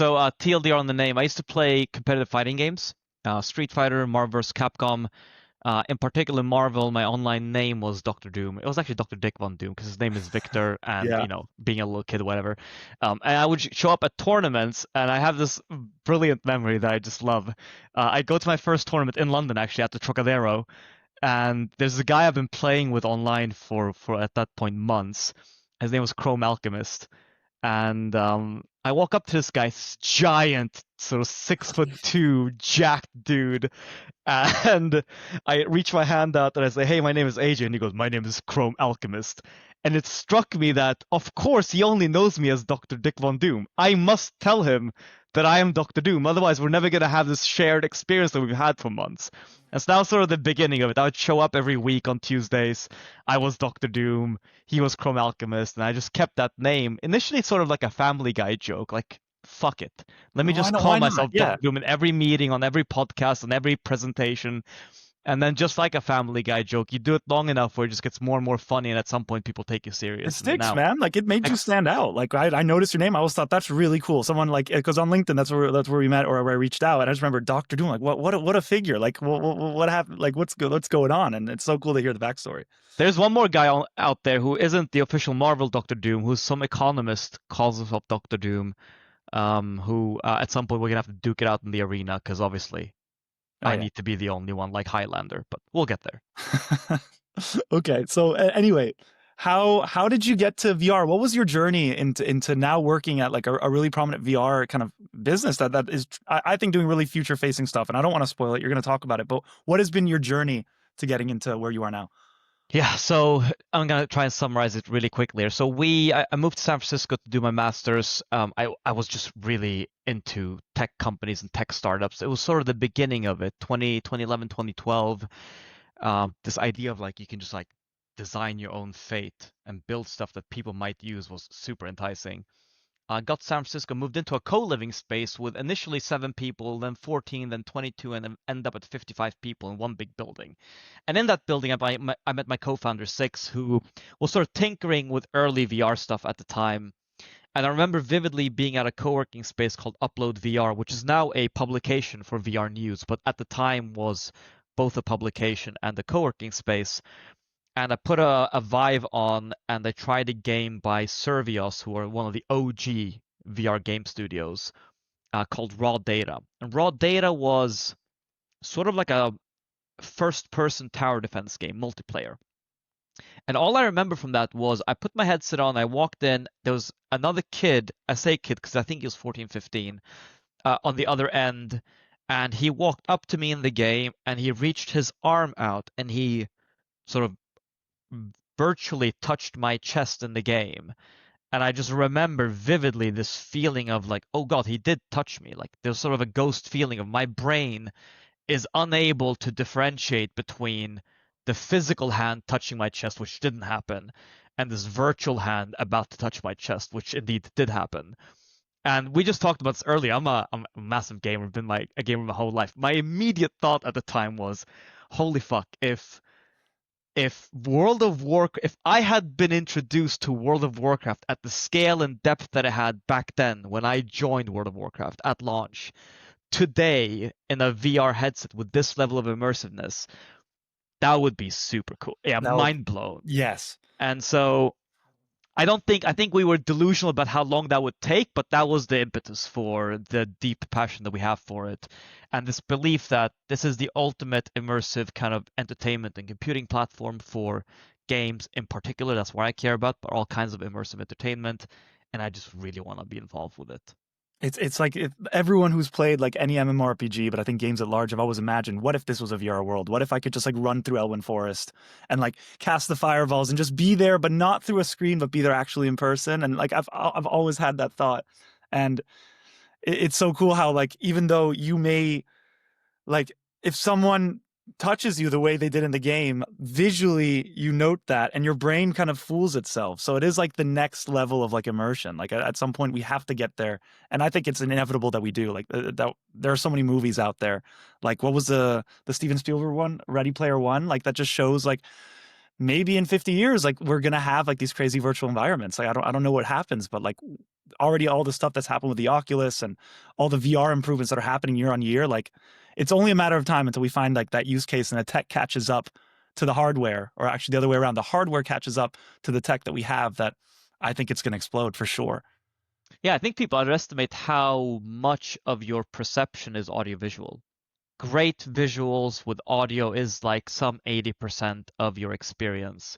So TLDR on the name. I used to play competitive fighting games, Street Fighter, Marvel vs. Capcom. In particular, Marvel, my online name was Dr. Doom. It was actually Dr. Dick Von Doom because his name is Victor, and Yeah. being a little kid, whatever. And I would show up at tournaments, and I have this brilliant memory that I just love. I go to my first tournament in London, actually, at the Trocadero, and there's a guy I've been playing with online for at that point months. His name was Chrome Alchemist, and I walk up to this guy's giant, sort of 6'2", jacked dude, and I reach my hand out and I say, "Hey, my name is AJ," and he goes, "My name is Chrome Alchemist." And it struck me that, of course, he only knows me as Dr. Dick Von Doom. I must tell him that I am Dr. Doom, otherwise we're never gonna have this shared experience that we've had for months. That's now sort of the beginning of it. I would show up every week on Tuesdays. I was Dr. Doom, he was Chrome Alchemist, and I just kept that name. Initially, sort of like a Family Guy joke, like, fuck it. Let me Why just not? call Why not? myself Yeah. Dr. Doom in every meeting, on every podcast, on every presentation. And then just like a Family Guy joke, you do it long enough where it just gets more and more funny, and at some point people take you It serious. And sticks, now, man. Like it made you ex- stand out. Like I noticed your name. I always thought that's really cool. Someone like because on LinkedIn that's where we met or where I reached out. And I just remember Doctor Doom. Like what a figure. Like what happened? Like what's going on? And it's so cool to hear the backstory. there's one more guy out there who isn't the official Marvel Doctor Doom, who's some economist calls himself Doctor Doom, who at some point we're gonna have to duke it out in the arena because obviously Oh I yeah. need to be the only one like Highlander, but we'll get there. Okay. So anyway, how did you get to VR? What was your journey into now working at like a really prominent VR kind of business that is I think doing really future facing stuff? And I don't want to spoil it. You're going to talk about it, but what has been your journey to getting into where you are now? Yeah, so I'm gonna try and summarize it really quickly here. So I moved to San Francisco to do my master's. I was just really into tech companies and tech startups. It was sort of the beginning of it, 2011, 2012. This idea of like you can just like design your own fate and build stuff that people might use was super enticing. Got to San Francisco, moved into a co-living space with initially 7 people, then 14, then 22, and then ended up at 55 people in one big building. And in that building, I met my co-founder Six, who was sort of tinkering with early VR stuff at the time. And I remember vividly being at a co-working space called Upload VR, which is now a publication for VR news, but at the time was both a publication and a co-working space. And I put a Vive on, and I tried a game by Servios, who are one of the OG VR game studios, called Raw Data. And Raw Data was sort of like a first-person tower defense game, multiplayer. And all I remember from that was I put my headset on, I walked in, there was another kid, I say kid because I think he was 14, 15, on the other end, and he walked up to me in the game, and he reached his arm out, and he sort of virtually touched my chest in the game. And I just remember vividly this feeling of like, oh God, he did touch me. Like there's sort of a ghost feeling of my brain is unable to differentiate between the physical hand touching my chest, which didn't happen, and this virtual hand about to touch my chest, which indeed did happen. And we just talked about this earlier. I'm a massive gamer, been like a gamer my whole life. My immediate thought at the time was, holy fuck, if I had been introduced to World of Warcraft at the scale and depth that it had back then when I joined World of Warcraft at launch, today in a VR headset with this level of immersiveness, that would be super cool. Yeah, That would, mind blown. yes. And so I think we were delusional about how long that would take, but that was the impetus for the deep passion that we have for it. And this belief that this is the ultimate immersive kind of entertainment and computing platform for games in particular. That's what I care about, but all kinds of immersive entertainment. And I just really want to be involved with it. It's like everyone who's played like any MMORPG, but I think games at large, have always imagined, what if this was a VR world? What if I could just like run through Elwyn Forest and like cast the fireballs and just be there, but not through a screen, but be there actually in person? And like I've always had that thought, and it's so cool how like even though you may like if someone touches you the way they did in the game, visually you note that and your brain kind of fools itself. So it is like the next level of like immersion. Like at some point we have to get there. And I think it's inevitable that we do. Like that there are so many movies out there. Like what was the Steven Spielberg one, Ready Player One? Like that just shows like maybe in 50 years like we're going to have like these crazy virtual environments. Like I don't know what happens, but like already all the stuff that's happened with the Oculus and all the VR improvements that are happening year on year, like it's only a matter of time until we find like that use case and the tech catches up to the hardware, or actually the other way around, the hardware catches up to the tech that we have, that I think it's going to explode for sure. Yeah, I think people underestimate how much of your perception is audiovisual. Great visuals with audio is like some 80% of your experience,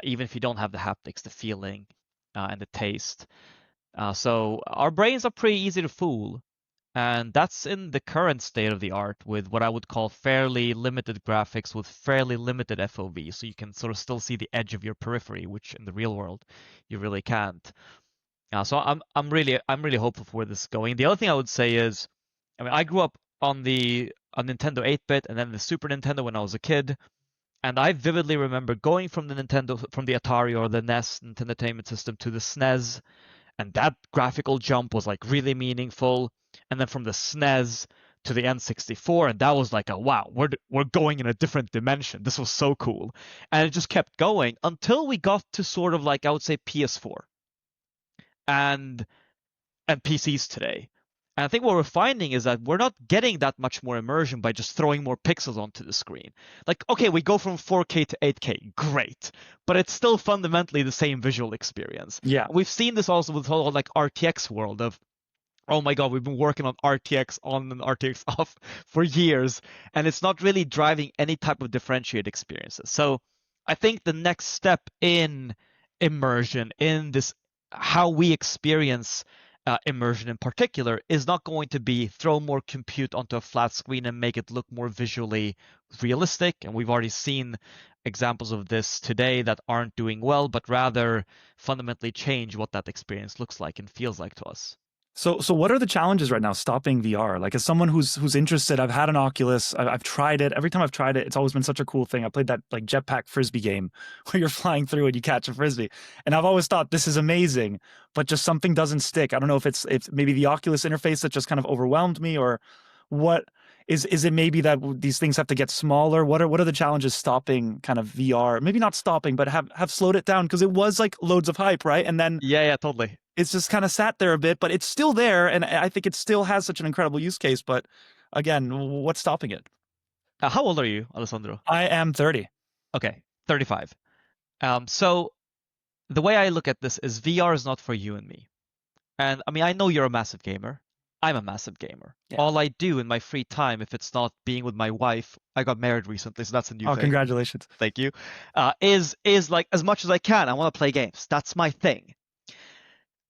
even if you don't have the haptics, the feeling, and the taste. So our brains are pretty easy to fool, and that's in the current state of the art with what I would call fairly limited graphics with fairly limited FOV, so you can sort of still see the edge of your periphery, which in the real world you really can't. So I'm really hopeful for where this is going. The other thing I would say is, I mean, I grew up on the on Nintendo 8-bit and then the Super Nintendo when I was a kid, and I vividly remember going from the Atari or the NES, Nintendo Entertainment System, to the SNES, and that graphical jump was like really meaningful. And then from the SNES to the N64, and that was like a wow, we're going in a different dimension. This was so cool, and it just kept going until we got to sort of like I would say PS4 and PCs today. And I think what we're finding is that we're not getting that much more immersion by just throwing more pixels onto the screen. Like, okay, we go from 4K to 8K, great, but it's still fundamentally the same visual experience. Yeah. And we've seen this also with the whole like RTX world of, oh my God, we've been working on RTX on and RTX off for years, and it's not really driving any type of differentiated experiences. So I think the next step in immersion, in this, how we experience immersion in particular, is not going to be throw more compute onto a flat screen and make it look more visually realistic. And we've already seen examples of this today that aren't doing well, but rather fundamentally change what that experience looks like and feels like to us. So what are the challenges right now stopping VR? Like, as someone who's interested, I've had an Oculus, I've tried it. Every time I've tried it, it's always been such a cool thing. I played that like jetpack frisbee game where you're flying through and you catch a frisbee, and I've always thought this is amazing, but just something doesn't stick. I don't know if it's maybe the Oculus interface that just kind of overwhelmed me, or what is it? Maybe that these things have to get smaller. What are the challenges stopping kind of VR? Maybe not stopping, but have slowed it down, because it was like loads of hype, right? And then Yeah, yeah, totally. it's just kind of sat there a bit, but it's still there, and I think it still has such an incredible use case. But again, what's stopping it? How old are you, Alessandro? I am 30. Okay, 35. So the way I look at this is VR is not for you and me. And I mean, I know you're a massive gamer. I'm a massive gamer. Yeah. All I do in my free time, if it's not being with my wife, I got married recently, so that's a new Oh, thing. congratulations. Thank you. Is like as much as I can. I want to play games. That's my thing.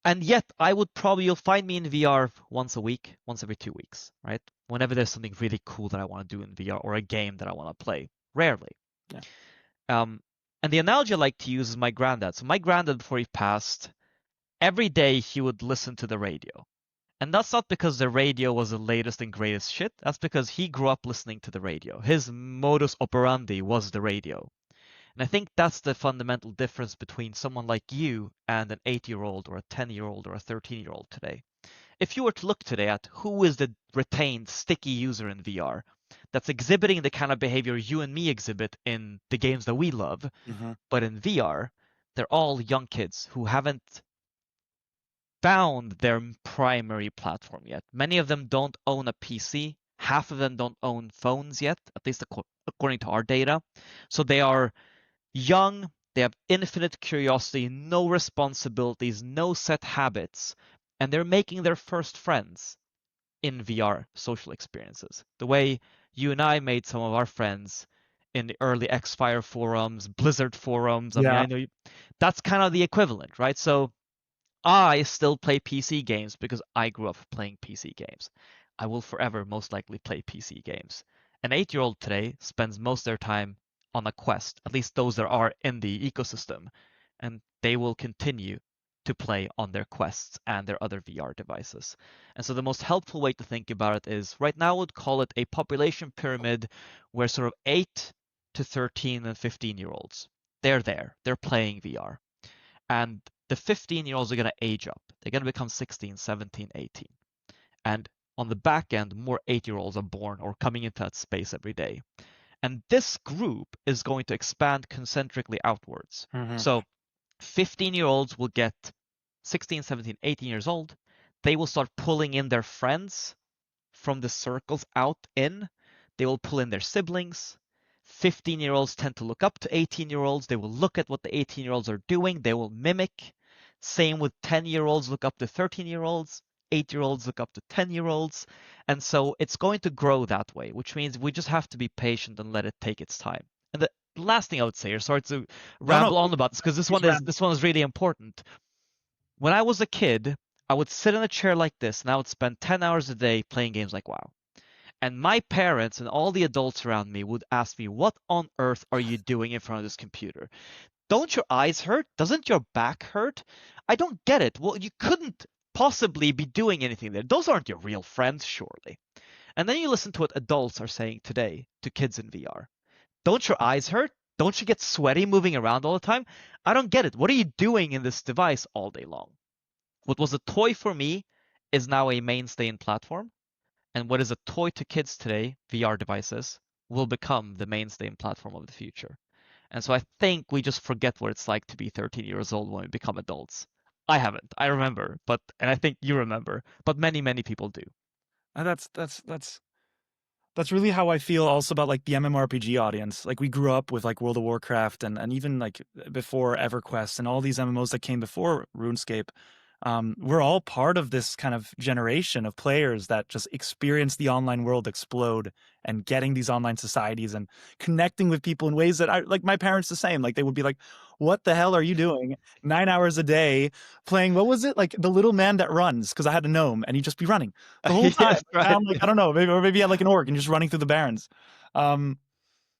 And yet, I would probably you'll find me in VR once a week, once every 2 weeks, right? Whenever there's something really cool that I want to do in VR or a game that I want to play. Rarely. Yeah. Um, and the analogy I like to use is my granddad. So my granddad, before he passed, every day he would listen to the radio. And that's not because the radio was the latest and greatest shit. That's because he grew up listening to the radio. His modus operandi was the radio. And I think that's the fundamental difference between someone like you and an 8-year-old or a 10-year-old or a 13-year-old today. If you were to look today at who is the retained sticky user in VR that's exhibiting the kind of behavior you and me exhibit in the games that we love, Hmm. but in VR, they're all young kids who haven't found their primary platform yet. Many of them don't own a PC. Half of them don't own phones yet, at least according to our data. So they are young, they have infinite curiosity, no responsibilities, no set habits, and they're making their first friends in VR social experiences. The way you and I made some of our friends in the early Xfire forums, Blizzard forums. I mean, Yeah. I know that's kind of the equivalent, right? So I still play PC games because I grew up playing PC games. I will forever most likely play PC games. An 8-year-old today spends most of their time on a Quest, at least those that are in the ecosystem, and they will continue to play on their Quests and their other VR devices. And so the most helpful way to think about it is right now I would call it a population pyramid where sort of 8 to 13 and 15-year-olds, they're there, they're playing VR. And the 15-year-olds are going to age up. They're going to become 16, 17, 18. And on the back end, more 8-year-olds are born or coming into that space every day. And this group is going to expand concentrically outwards. Hmm. So 15-year-olds will get 16, 17, 18 years old, they will start pulling in their friends from the circles out in. They will pull in their siblings. 15-year-olds tend to look up to 18-year-olds. They will look at what the 18-year-olds are doing. They will mimic. Same with 10-year-olds look up to 13-year-olds. 8-year-olds look up to 10-year-olds. And so it's going to grow that way, which means we just have to be patient and let it take its time. And the last thing I would say, or sorry to No, no, ramble on about this because this please one is ramble. this one is really important. When I was a kid, I would sit in a chair like this and I would spend 10 hours a day playing games like WoW. And my parents and all the adults around me would ask me, "What on earth are you doing in front of this computer? Don't your eyes hurt? Doesn't your back hurt? I don't get it. Well, you couldn't possibly be doing anything there. Those aren't your real friends, surely." And then you listen to what adults are saying today to kids in VR. Don't your eyes hurt? Don't you get sweaty moving around all the time? I don't get it. What are you doing in this device all day long? What was a toy for me is now a mainstay in platform, and what is a toy to kids today, VR devices, will become the mainstay in platform of the future. And so I think we just forget what it's like to be 13 years old when we become adults. I haven't. I remember, and I think you remember, but many, many people do. And that's really how I feel also about like the MMORPG audience. Like we grew up with like World of Warcraft and even like before EverQuest and all these MMOs that came before RuneScape. We're all part of this kind of generation of players that just experience the online world explode and getting these online societies and connecting with people in ways that I like my parents the same. Like they would be like, "What the hell are you doing 9 hours a day playing? What was it like the little man that runs?" Because I had a gnome and he'd just be running the whole time Yes, right. around like I don't know, maybe he had like an orc and just running through the barrens. Um,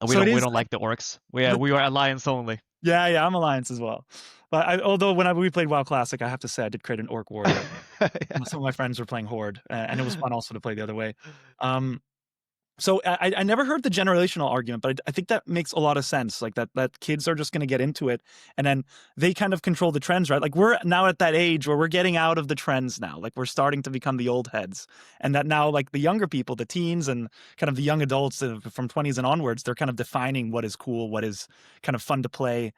We so it don't is like the orcs. We are alliance only. yeah, yeah, I'm Alliance as well. But although whenever we played WoW Classic, I have to say I did create an orc warrior. Yeah. Some of my friends were playing Horde, and it was fun also to play the other way. Um, so I never heard the generational argument, but I think that makes a lot of sense. Like that kids are just going to get into it, and then they kind of control the trends, right? Like we're now at that age where we're getting out of the trends now. Like we're starting to become the old heads, and that now like the younger people, the teens, and kind of the young adults from 20s and onwards, they're kind of defining what is cool, what is kind of fun to play.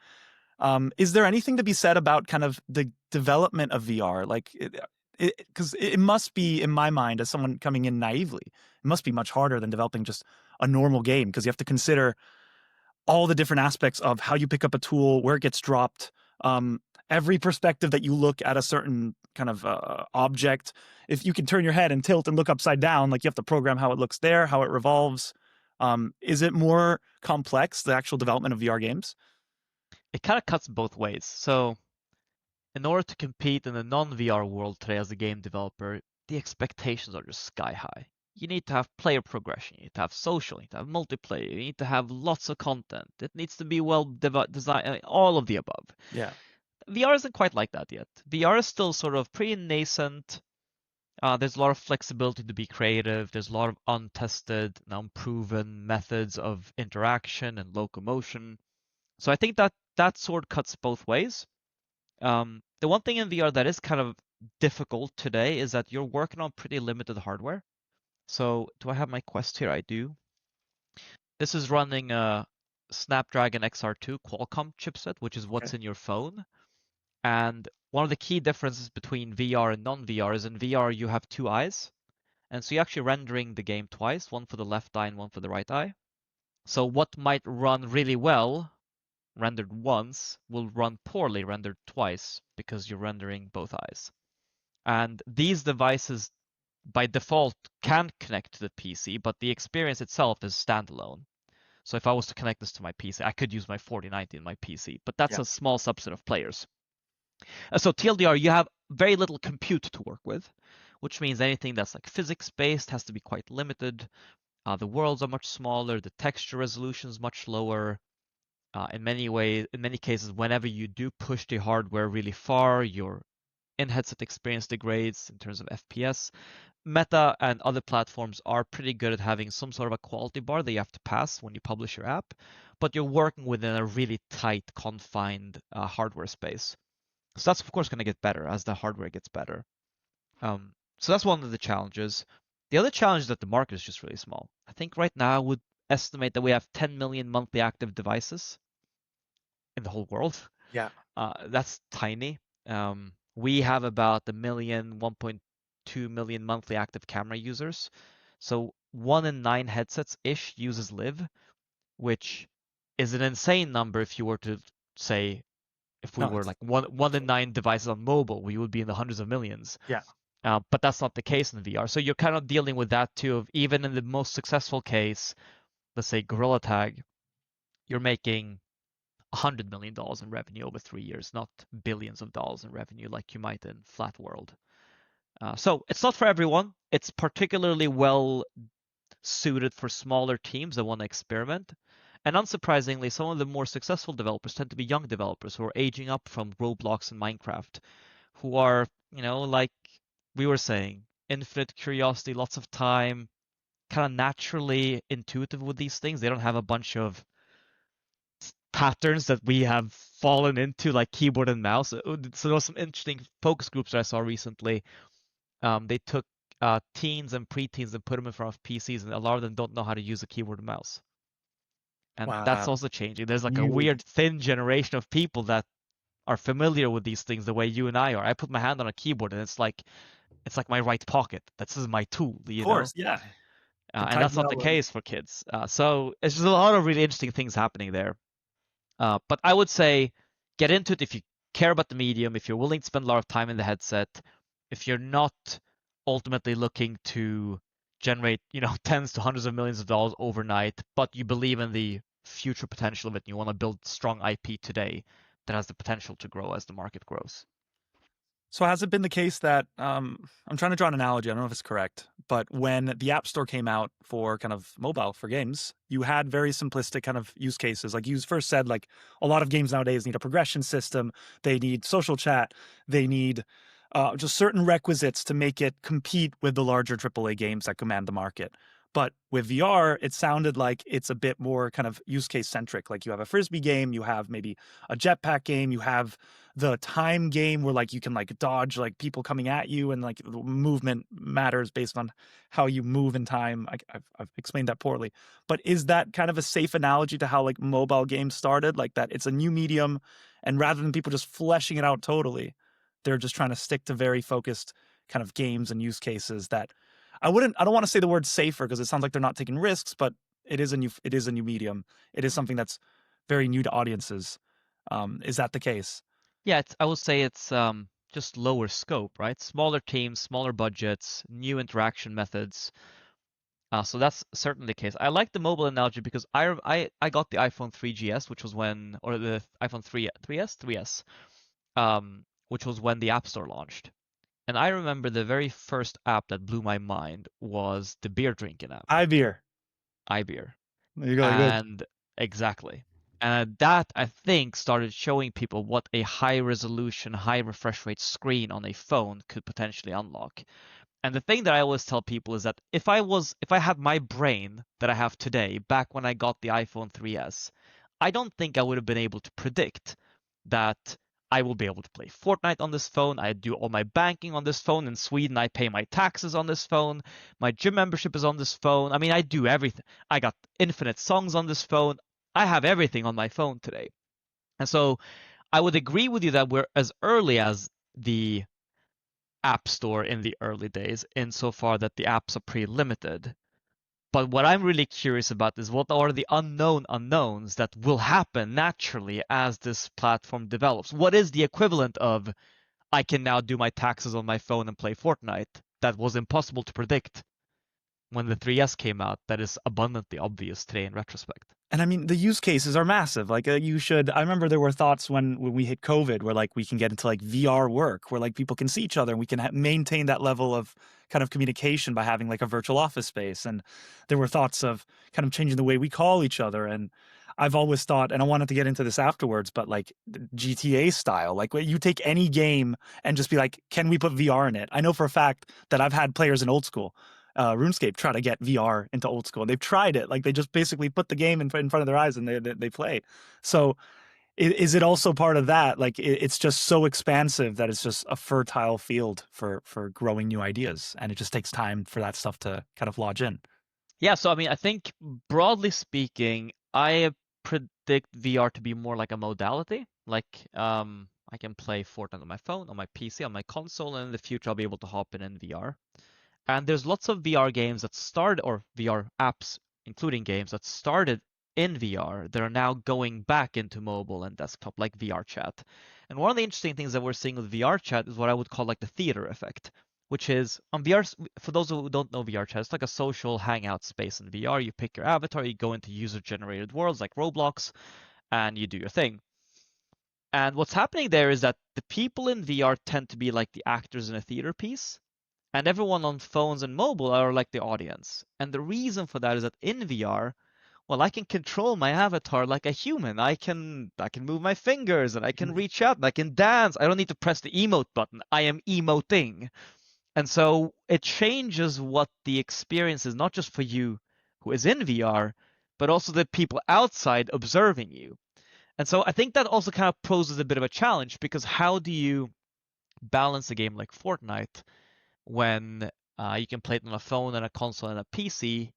Is there anything to be said about kind of the development of VR? Like, because it must be, in my mind, as someone coming in naively, it must be much harder than developing just a normal game because you have to consider all the different aspects of how you pick up a tool, where it gets dropped, um, every perspective that you look at a certain kind of object. If you can turn your head and tilt and look upside down, like you have to program how it looks there, how it revolves. Is it more complex, the actual development of VR games? It kind of cuts both ways. So in order to compete in the non-VR world today as a game developer, the expectations are just sky high. You need to have player progression, you need to have social, you need to have multiplayer, you need to have lots of content. It needs to be well designed, all of the above. Yeah. VR isn't quite like that yet. VR is still sort of pretty nascent. There's a lot of flexibility to be creative. There's a lot of untested and unproven methods of interaction and locomotion. So I think that sword cuts both ways. The one thing in VR that is kind of difficult today is that you're working on pretty limited hardware. So do I have my Quest here? I do. This is running a Snapdragon XR2 Qualcomm chipset, which is Okay. what's in your phone. And one of the key differences between VR and non-VR is in VR you have two eyes. And so you're actually rendering the game twice, one for the left eye and one for the right eye. So what might run really well rendered once will run poorly rendered twice because you're rendering both eyes. And these devices by default can connect to the PC, but the experience itself is standalone. So if I was to connect this to my PC, I could use my 4090 in my PC, but that's Yeah. a small subset of players. So TLDR, you have very little compute to work with, which means anything that's like physics-based has to be quite limited. The worlds are much smaller, the texture resolution is much lower. In many cases, whenever you do push the hardware really far, your in-headset experience degrades in terms of FPS. Meta and other platforms are pretty good at having some sort of a quality bar that you have to pass when you publish your app, but you're working within a really tight, confined hardware space. So that's of course going to get better as the hardware gets better. So that's one of the challenges. The other challenge is that the market is just really small. I think right now I would estimate that we have 10 million monthly active devices in the whole world. Yeah. That's tiny. Um, We have about a million, 1.2 million monthly active camera users. So 1 in 9 headsets-ish uses Live, which is an insane number if you were to say if we No, were it's like one in 9 devices on mobile, we would be in the hundreds of millions. yeah. But that's not the case in VR. So you're kind of dealing with that too. Of even in the most successful case, let's say Gorilla Tag, you're making $100 million in revenue over 3 years, not billions of dollars in revenue like you might in Flat World. So it's not for everyone. It's particularly well suited for smaller teams that want to experiment. And unsurprisingly, some of the more successful developers tend to be young developers who are aging up from Roblox and Minecraft, who are, like we were saying, infinite curiosity, lots of time, kind of naturally intuitive with these things. They don't have a bunch of patterns that we have fallen into, like keyboard and mouse. So there was some interesting focus groups that I saw recently. They took teens and preteens and put them in front of PCs, and a lot of them don't know how to use a keyboard and mouse. And that's Wow. also changing. There's like a You weird thin generation of people that are familiar with these things the way you and I are. I put my hand on a keyboard and it's like my right pocket. This is my tool, of course, yeah. Can And type that's not the well and case for kids. So it's just a lot of really interesting things happening there. But I would say get into it if you care about the medium, if you're willing to spend a lot of time in the headset, if you're not ultimately looking to generate, tens to hundreds of millions of dollars overnight, but you believe in the future potential of it and you want to build strong IP today that has the potential to grow as the market grows. so has it been the case that I'm trying to draw an analogy, I don't know if it's correct, but when the App Store came out for kind of mobile for games, you had very simplistic kind of use cases. Like you first said, like a lot of games nowadays need a progression system, they need social chat, they need just certain requisites to make it compete with the larger AAA games that command the market. But with VR, it sounded like it's a bit more kind of use case centric. Like you have a frisbee game, you have maybe a jetpack game, you have the time game where like you can like dodge like people coming at you and like the movement matters based on how you move in time. I've explained that poorly, but is that kind of a safe analogy to how like mobile games started, like that it's a new medium and rather than people just fleshing it out totally, they're just trying to stick to very focused kind of games and use cases that I don't want to say the word safer because it sounds like they're not taking risks, but it is a new medium. It is something that's very new to audiences. Is that the case? Yeah, I would say it's just lower scope, right? Smaller teams, smaller budgets, new interaction methods. So that's certainly the case. I like the mobile analogy because I got the iPhone 3GS, which was when, or the iPhone 3S, which was when the App Store launched. And I remember the very first app that blew my mind was the beer drinking app, Hi, beer. iBeer. There you go. Good. And exactly. And that I think started showing people what a high resolution, high refresh rate screen on a phone could potentially unlock. And the thing that I always tell people is that if I had my brain that I have today, back when I got the iPhone 3S, I don't think I would have been able to predict that I will be able to play Fortnite on this phone. I do all my banking on this phone. In Sweden, I pay my taxes on this phone. My gym membership is on this phone. I mean, I do everything. I got infinite songs on this phone. I have everything on my phone today. And so I would agree with you that we're as early as the App Store in the early days, insofar that the apps are pretty limited. But what I'm really curious about is what are the unknown unknowns that will happen naturally as this platform develops? What is the equivalent of I can now do my taxes on my phone and play Fortnite that was impossible to predict when the 3S came out, that is abundantly obvious today in retrospect? And I mean, the use cases are massive. Like you should. I remember there were thoughts when we hit COVID, where like we can get into like VR work, where like people can see each other, and we can maintain that level of kind of communication by having like a virtual office space. And there were thoughts of kind of changing the way we call each other. And I've always thought, and I wanted to get into this afterwards, but like GTA style, like you take any game and just be like, can we put VR in it? I know for a fact that I've had players in old school RuneScape try to get VR into old school. They've tried it. Like they just basically put the game in front of their eyes and they play. So is it also part of that? Like it's just so expansive that it's just a fertile field for growing new ideas, and it just takes time for that stuff to kind of lodge in. Yeah, so I mean, I think broadly speaking, I predict VR to be more like a modality. Like, I can play Fortnite on my phone, on my PC, on my console, and in the future I'll be able to hop in VR. And there's lots of VR games that start, or VR apps, including games that started in VR that are now going back into mobile and desktop, like VR chat. And one of the interesting things that we're seeing with VR chat is what I would call like the theater effect, which is on VR, for those who don't know VR chat, it's like a social hangout space in VR. You pick your avatar, you go into user-generated worlds like Roblox, and you do your thing. And what's happening there is that the people in VR tend to be like the actors in a theater piece, and everyone on phones and mobile are like the audience. And the reason for that is that in VR, well, I can control my avatar like a human. I can move my fingers and I can reach out and I can dance. I don't need to press the emote button. I am emoting. And so it changes what the experience is, not just for you who is in VR, but also the people outside observing you. And so I think that also kind of poses a bit of a challenge because how do you balance a game like Fortnite when you can play it on a phone and a console and a PC,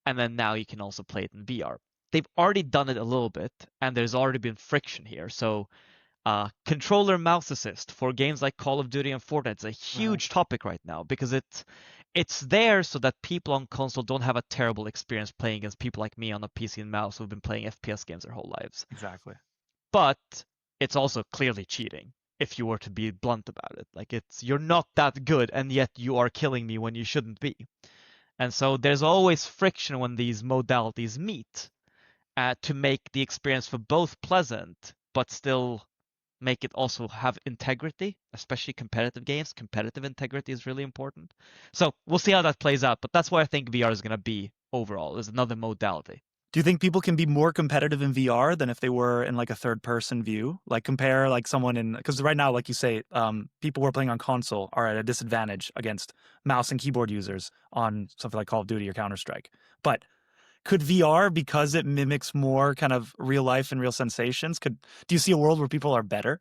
and then now you can also play it in VR? They've already done it a little bit, and there's already been friction here. So controller mouse assist for games like Call of Duty and Fortnite is a Uh-huh. huge topic right now because it's there so that people on console don't have a terrible experience playing against people like me on a PC and mouse who've been playing FPS games their whole lives. Exactly. But it's also clearly cheating if you were to be blunt about it. Like it's you're not that good and yet you are killing me when you shouldn't be. And so there's always friction when these modalities meet to make the experience for both pleasant but still make it also have integrity, especially competitive games. Competitive integrity is really important. So we'll see how that plays out, but that's what I think VR is going to be overall, is another modality. Do you think people can be more competitive in VR than if they were in like a third person view? Like compare like someone in, because right now, like you say, people who are playing on console are at a disadvantage against mouse and keyboard users on something like Call of Duty or Counter Strike. But could VR, because it mimics more kind of real life and real sensations, do you see a world where people are better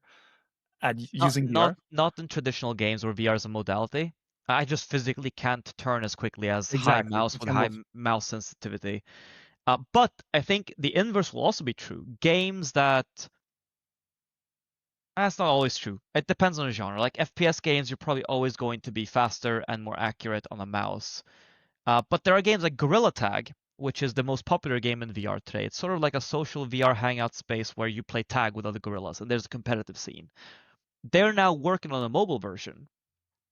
at Not using not VR? not in traditional games where VR is a modality. I just physically can't turn as quickly as high Exactly. mouse You with can't high move. mouse sensitivity. But I think the inverse will also be true. Games that that's not always true. It depends on the genre. Like FPS games, you're probably always going to be faster and more accurate on a mouse. But there are games like Gorilla Tag, which is the most popular game in VR today. It's sort of like a social VR hangout space where you play tag with other gorillas, and there's a competitive scene. They're now working on a mobile version,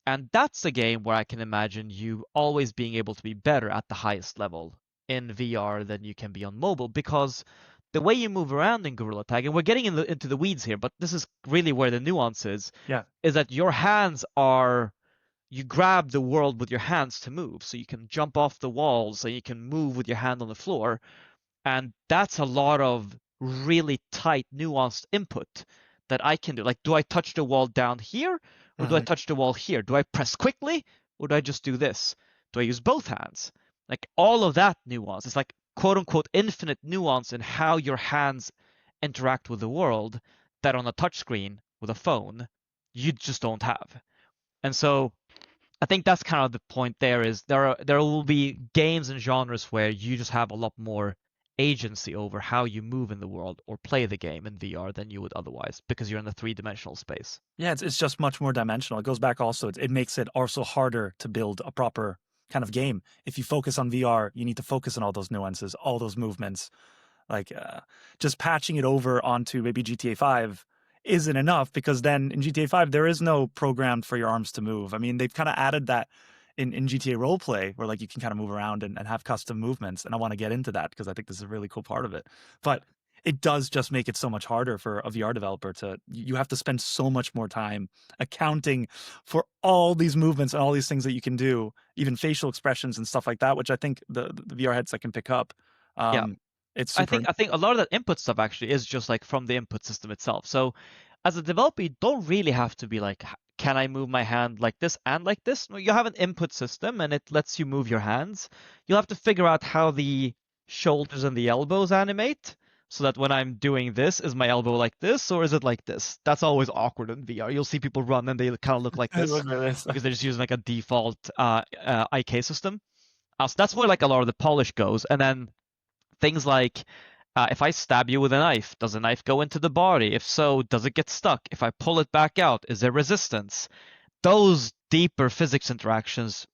and that's a game where I can imagine you always being able to be better at the highest level in VR than you can be on mobile because the way you move around in Gorilla Tag, and we're getting into the weeds here, but this is really where the nuance Yeah. is that your hands are you grab the world with your hands to move. So you can jump off the walls and you can move with your hand on the floor. And that's a lot of really tight, nuanced input that I can do. Like, do I touch the wall down here or do I Uh-huh. touch the wall here? Do I press quickly or do I just do this? Do I use both hands? Like, all of that nuance. It's like, quote unquote, infinite nuance in how your hands interact with the world that on a touchscreen with a phone, you just don't have. And so I think that's kind of the point there is there will be games and genres where you just have a lot more agency over how you move in the world or play the game in VR than you would otherwise because you're in a three-dimensional space. Yeah, it's just much more dimensional. It goes back also, it makes it also harder to build a proper kind of game. If you focus on VR, you need to focus on all those nuances, all those movements. Like just patching it over onto maybe GTA 5 isn't enough because then in GTA 5 there is no programmed for your arms to move. I mean, they've kind of added that in GTA roleplay where like you can kind of move around and have custom movements. And I want to get into that because I think this is a really cool part of it. But it does just make it so much harder for a VR developer to you have to spend so much more time accounting for all these movements and all these things that you can do, even facial expressions and stuff like that, which I think the VR headset can pick up. Yeah, Um, it's I super. think I think a lot of that input stuff actually is just like from the input system itself. So as a developer, you don't really have to be like, can I move my hand like this and like this? No, you have an input system and it lets you move your hands. You'll have to figure out how the shoulders and the elbows animate so that when I'm doing this, is my elbow like this or is it like this? That's always awkward in VR. You'll see people run and they kind of look like this Look at this. because they're just using like a default IK system. So that's where like a lot of the polish goes. And then things like If I stab you with a knife, does the knife go into the body? If so, does it get stuck? If I pull it back out, is there resistance? Those deeper physics interactions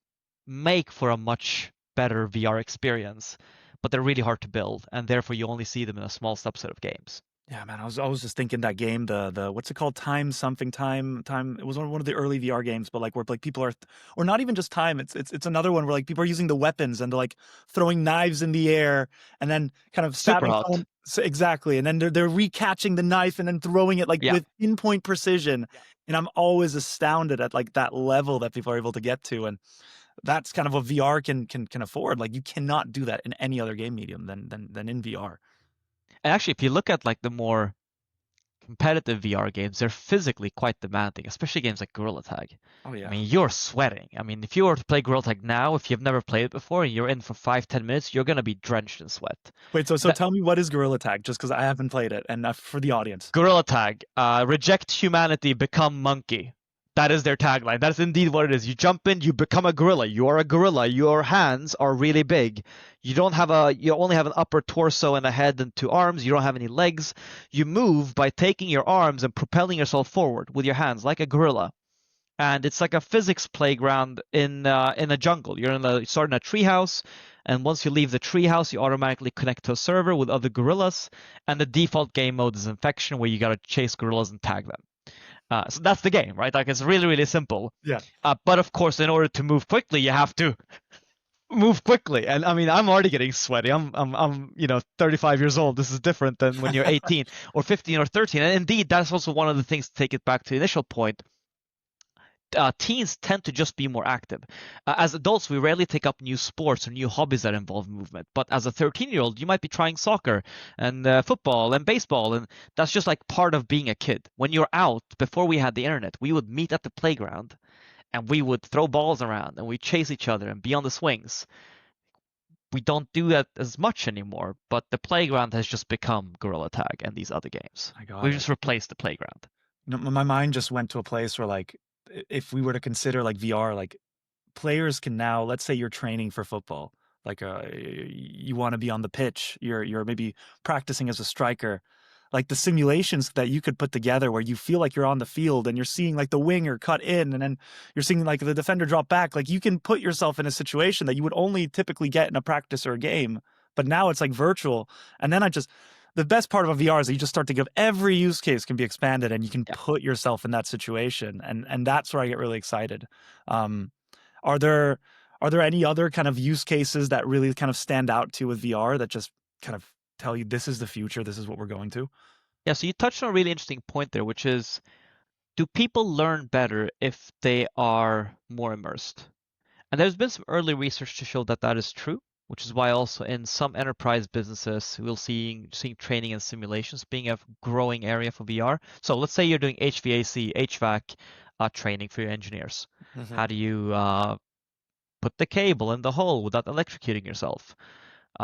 make for a much better VR experience, but they're really hard to build, and therefore you only see them in a small subset of games. Yeah, man, I was just thinking that game, the what's it called? Time something time. It was one of the early VR games, but like where like people are, or not even just time. It's another one where like people are using the weapons and they're like throwing knives in the air and then kind of Super stabbing hot. someone. So, exactly, and then they're recatching the knife and then throwing it like Yeah. with pinpoint precision. And I'm always astounded at like that level that people are able to get to, and that's kind of what VR can afford. Like you cannot do that in any other game medium than in VR. And actually, if you look at like the more competitive VR games, they're physically quite demanding, especially games like Gorilla Tag. Oh I yeah. mean, you're sweating. I mean, if you were to play Gorilla Tag now, if you've never played it before and you're in for 5, 10 minutes, you're gonna be drenched in sweat. Wait, so That tell me what is Gorilla Tag, just because I haven't played it, and for the audience. Gorilla Tag, reject humanity, become monkey. That is their tagline. That is indeed what it is. You jump in, you become a gorilla. You are a gorilla. Your hands are really big. You only have an upper torso and a head and two arms. You don't have any legs. You move by taking your arms and propelling yourself forward with your hands like a gorilla. And it's like a physics playground in a jungle. You start in a treehouse, and once you leave the treehouse, you automatically connect to a server with other gorillas. And the default game mode is infection, where you gotta chase gorillas and tag them. So that's the game, right? Like it's really, really simple. Yeah. But of course, in order to move quickly, you have to move quickly. And I mean, I'm already getting sweaty. I'm 35 years old. This is different than when you're 18 or 15 or 13. And indeed, that's also one of the things to take it back to the initial point. Teens tend to just be more active. As adults, we rarely take up new sports or new hobbies that involve movement. But as a 13-year-old, you might be trying soccer and football and baseball, and that's just like part of being a kid. When you're out, before we had the internet, we would meet at the playground and we would throw balls around and we chase each other and be on the swings. We don't do that as much anymore, but the playground has just become Gorilla Tag and these other games. I got We've it. just replaced the playground. My mind just went to a place where, like, if we were to consider like VR, like players can now, let's say you're training for football, like you want to be on the pitch, you're maybe practicing as a striker, like the simulations that you could put together where you feel like you're on the field and you're seeing like the winger cut in and then you're seeing like the defender drop back, like you can put yourself in a situation that you would only typically get in a practice or a game, but now it's like virtual. And then the best part of a VR is that you just start to give every use case can be expanded and you can Yeah. put yourself in that situation. And that's where I get really excited. Um, are there are there any other kind of use cases that really kind of stand out to you with VR that just kind of tell you this is the future, this is what we're going to? Yeah, so you touched on a really interesting point there, which is, do people learn better if they are more immersed? And there's been some early research to show that that is true, which is why also in some enterprise businesses we'll seeing training and simulations being a growing area for VR. So let's say you're doing HVAC, HVAC training for your engineers. Mm-hmm. How do you put the cable in the hole without electrocuting yourself?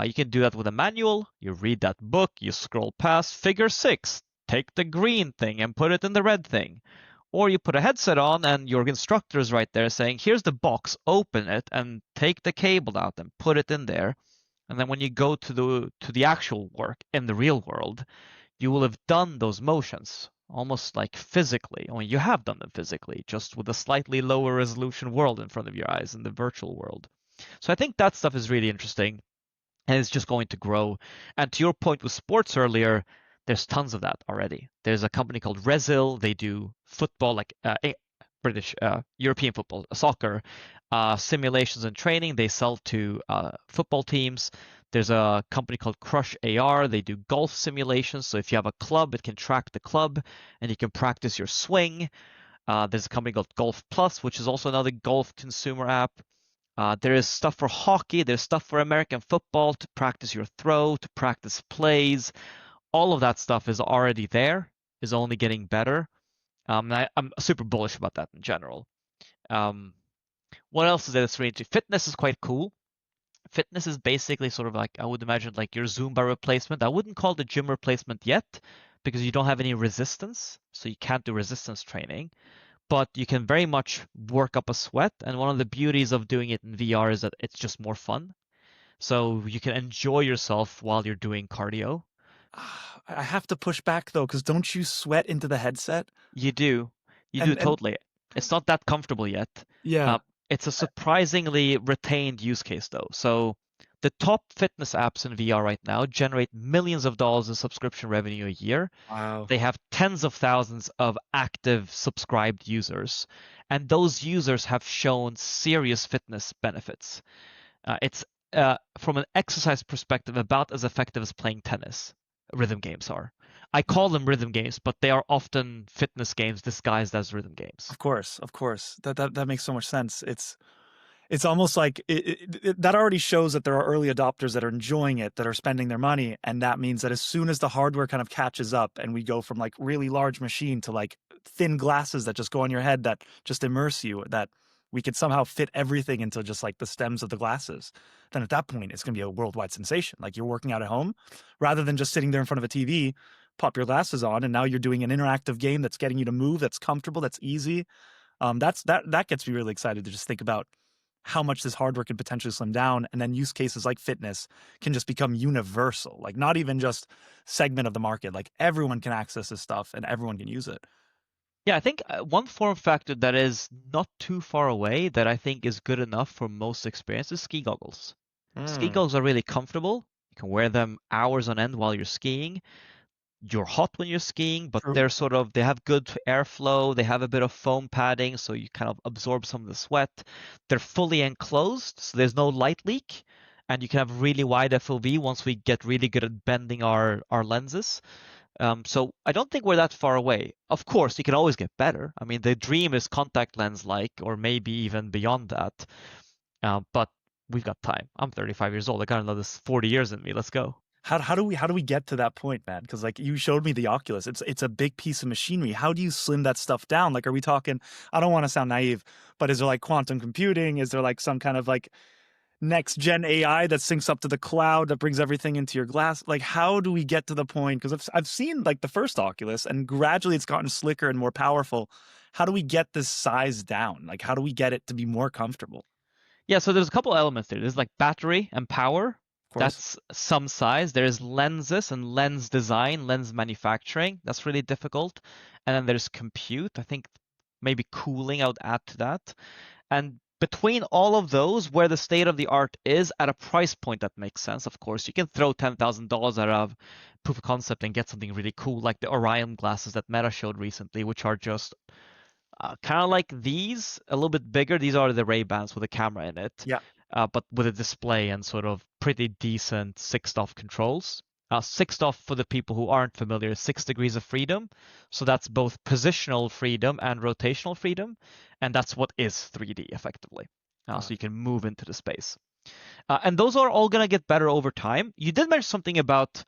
You can do that with a manual. You read that book, you scroll past figure 6, take the green thing and put it in the red thing. Or you put a headset on and your instructor is right there saying, here's the box, open it and take the cable out and put it in there. And then when you go to the actual work in the real world, you will have done those motions almost like physically. I mean, you have done them physically, just with a slightly lower resolution world in front of your eyes in the virtual world. So I think that stuff is really interesting and it's just going to grow. And to your point with sports earlier, there's tons of that already. There's a company called Resil. They do football, like British, European football, soccer, simulations and training. They sell to football teams. There's a company called Crush AR. They do golf simulations. So if you have a club, it can track the club and you can practice your swing. There's a company called Golf Plus, which is also another golf consumer app. There is stuff for hockey, there's stuff for American football to practice your throw, to practice plays. All of that stuff is already there, is only getting better. I'm super bullish about that in general. Um, what else is there that's really interesting? Fitness is quite cool. Fitness is basically sort of like, I would imagine, like your Zumba replacement. I wouldn't call it a gym replacement yet because you don't have any resistance, so you can't do resistance training, but you can very much work up a sweat. And one of the beauties of doing it in VR is that it's just more fun. So you can enjoy yourself while you're doing cardio. I have to push back though, because don't you sweat into the headset? You do. You do And totally. It's not that comfortable yet. Uh, yeah. it's a surprisingly retained use case though. So the top fitness apps in VR right now generate millions of dollars in subscription revenue a year. Wow. They have tens of thousands of active subscribed users, and those users have shown serious fitness benefits. It's from an exercise perspective about as effective as playing tennis. Rhythm games are. I call them rhythm games, but they are often fitness games disguised as rhythm games. Of course, of course. That makes so much sense. It's almost like that already shows that there are early adopters that are enjoying it, that are spending their money, and that means that as soon as the hardware kind of catches up and we go from like really large machine to like thin glasses that just go on your head that just immerse you, that we could somehow fit everything into just like the stems of the glasses, then at that point it's going to be a worldwide sensation. Like you're working out at home rather than just sitting there in front of a TV, pop your glasses on, and now you're doing an interactive game that's getting you to move, that's comfortable, that's easy. That gets me really excited to just think about how much this hardware can potentially slim down, and then use cases like fitness can just become universal, like not even just segment of the market, like everyone can access this stuff and everyone can use it. Yeah, I think one form factor that is not too far away that I think is good enough for most experience is ski goggles. Ski Mm, goggles are really comfortable. You can wear them hours on end while you're skiing. You're hot when you're skiing, but true. they have good airflow, they have a bit of foam padding, so you kind of absorb some of the sweat. They're fully enclosed, so there's no light leak, and you can have really wide FOV once we get really good at bending our lenses. So I don't think we're that far away. Of course, you can always get better. I mean, the dream is contact lens like, or maybe even beyond that. But we've got time. I'm 35 years old. I got another 40 years in me. Let's go. How do we get to that point, man? Because like you showed me the Oculus, it's a big piece of machinery. How do you slim that stuff down? Like, are we talking? I don't want to sound naive, but is there like quantum computing? Is there like some kind of like next gen AI that syncs up to the cloud that brings everything into your glass? Like, how do we get to the point? Because I've seen like the first Oculus, and gradually it's gotten slicker and more powerful. How do we get this size down? Like, how do we get it to be more comfortable? Yeah, so there's a couple elements there. There's like battery and power. Of course. That's some size. There's lenses and lens design, lens manufacturing. That's really difficult. And then there's compute. I think maybe cooling I would add to that. And between all of those, where the state of the art is at a price point that makes sense, of course, you can throw $10,000 out of proof of concept and get something really cool, like the Orion glasses that Meta showed recently, which are just kind of like these, a little bit bigger. These are the Ray-Bans with a camera in it, Yeah. but with a display and sort of pretty decent 6-DoF controls. 6-DoF, for the people who aren't familiar, is 6 degrees of freedom. So that's both positional freedom and rotational freedom. And that's what is 3D effectively. So God. you can move into the space. And those are all going to get better over time. You did mention something about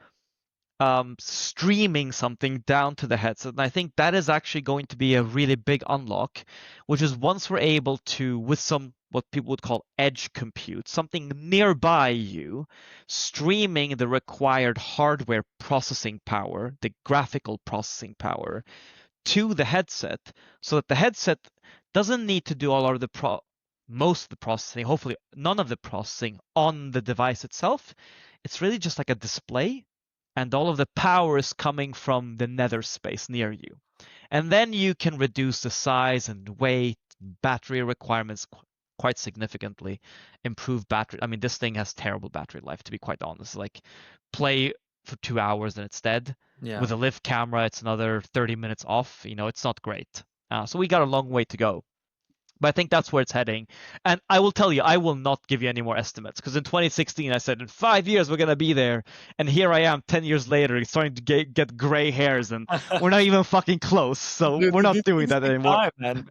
streaming something down to the headset. And I think that is actually going to be a really big unlock, which is once we're able to, with some what people would call edge compute, something nearby you, streaming the required hardware processing power, the graphical processing power, to the headset, so that the headset doesn't need to do all of the most of the processing, hopefully none of the processing on the device itself. It's really just like a display, and all of the power is coming from the nether space near you. And then you can reduce the size and weight, battery requirements quite significantly, improve battery. I mean, this thing has terrible battery life, to be quite honest. Like, play for 2 hours and it's dead. Yeah. With a live camera, it's another 30 minutes off. It's not great. So we got a long way to go. But I think that's where it's heading. And I will tell you, I will not give you any more estimates, because in 2016 I said in 5 years we're gonna be there, and here I am 10 years later, starting to get gray hairs, and we're not even fucking close. So Dude, we're not these doing things that take anymore. time, man.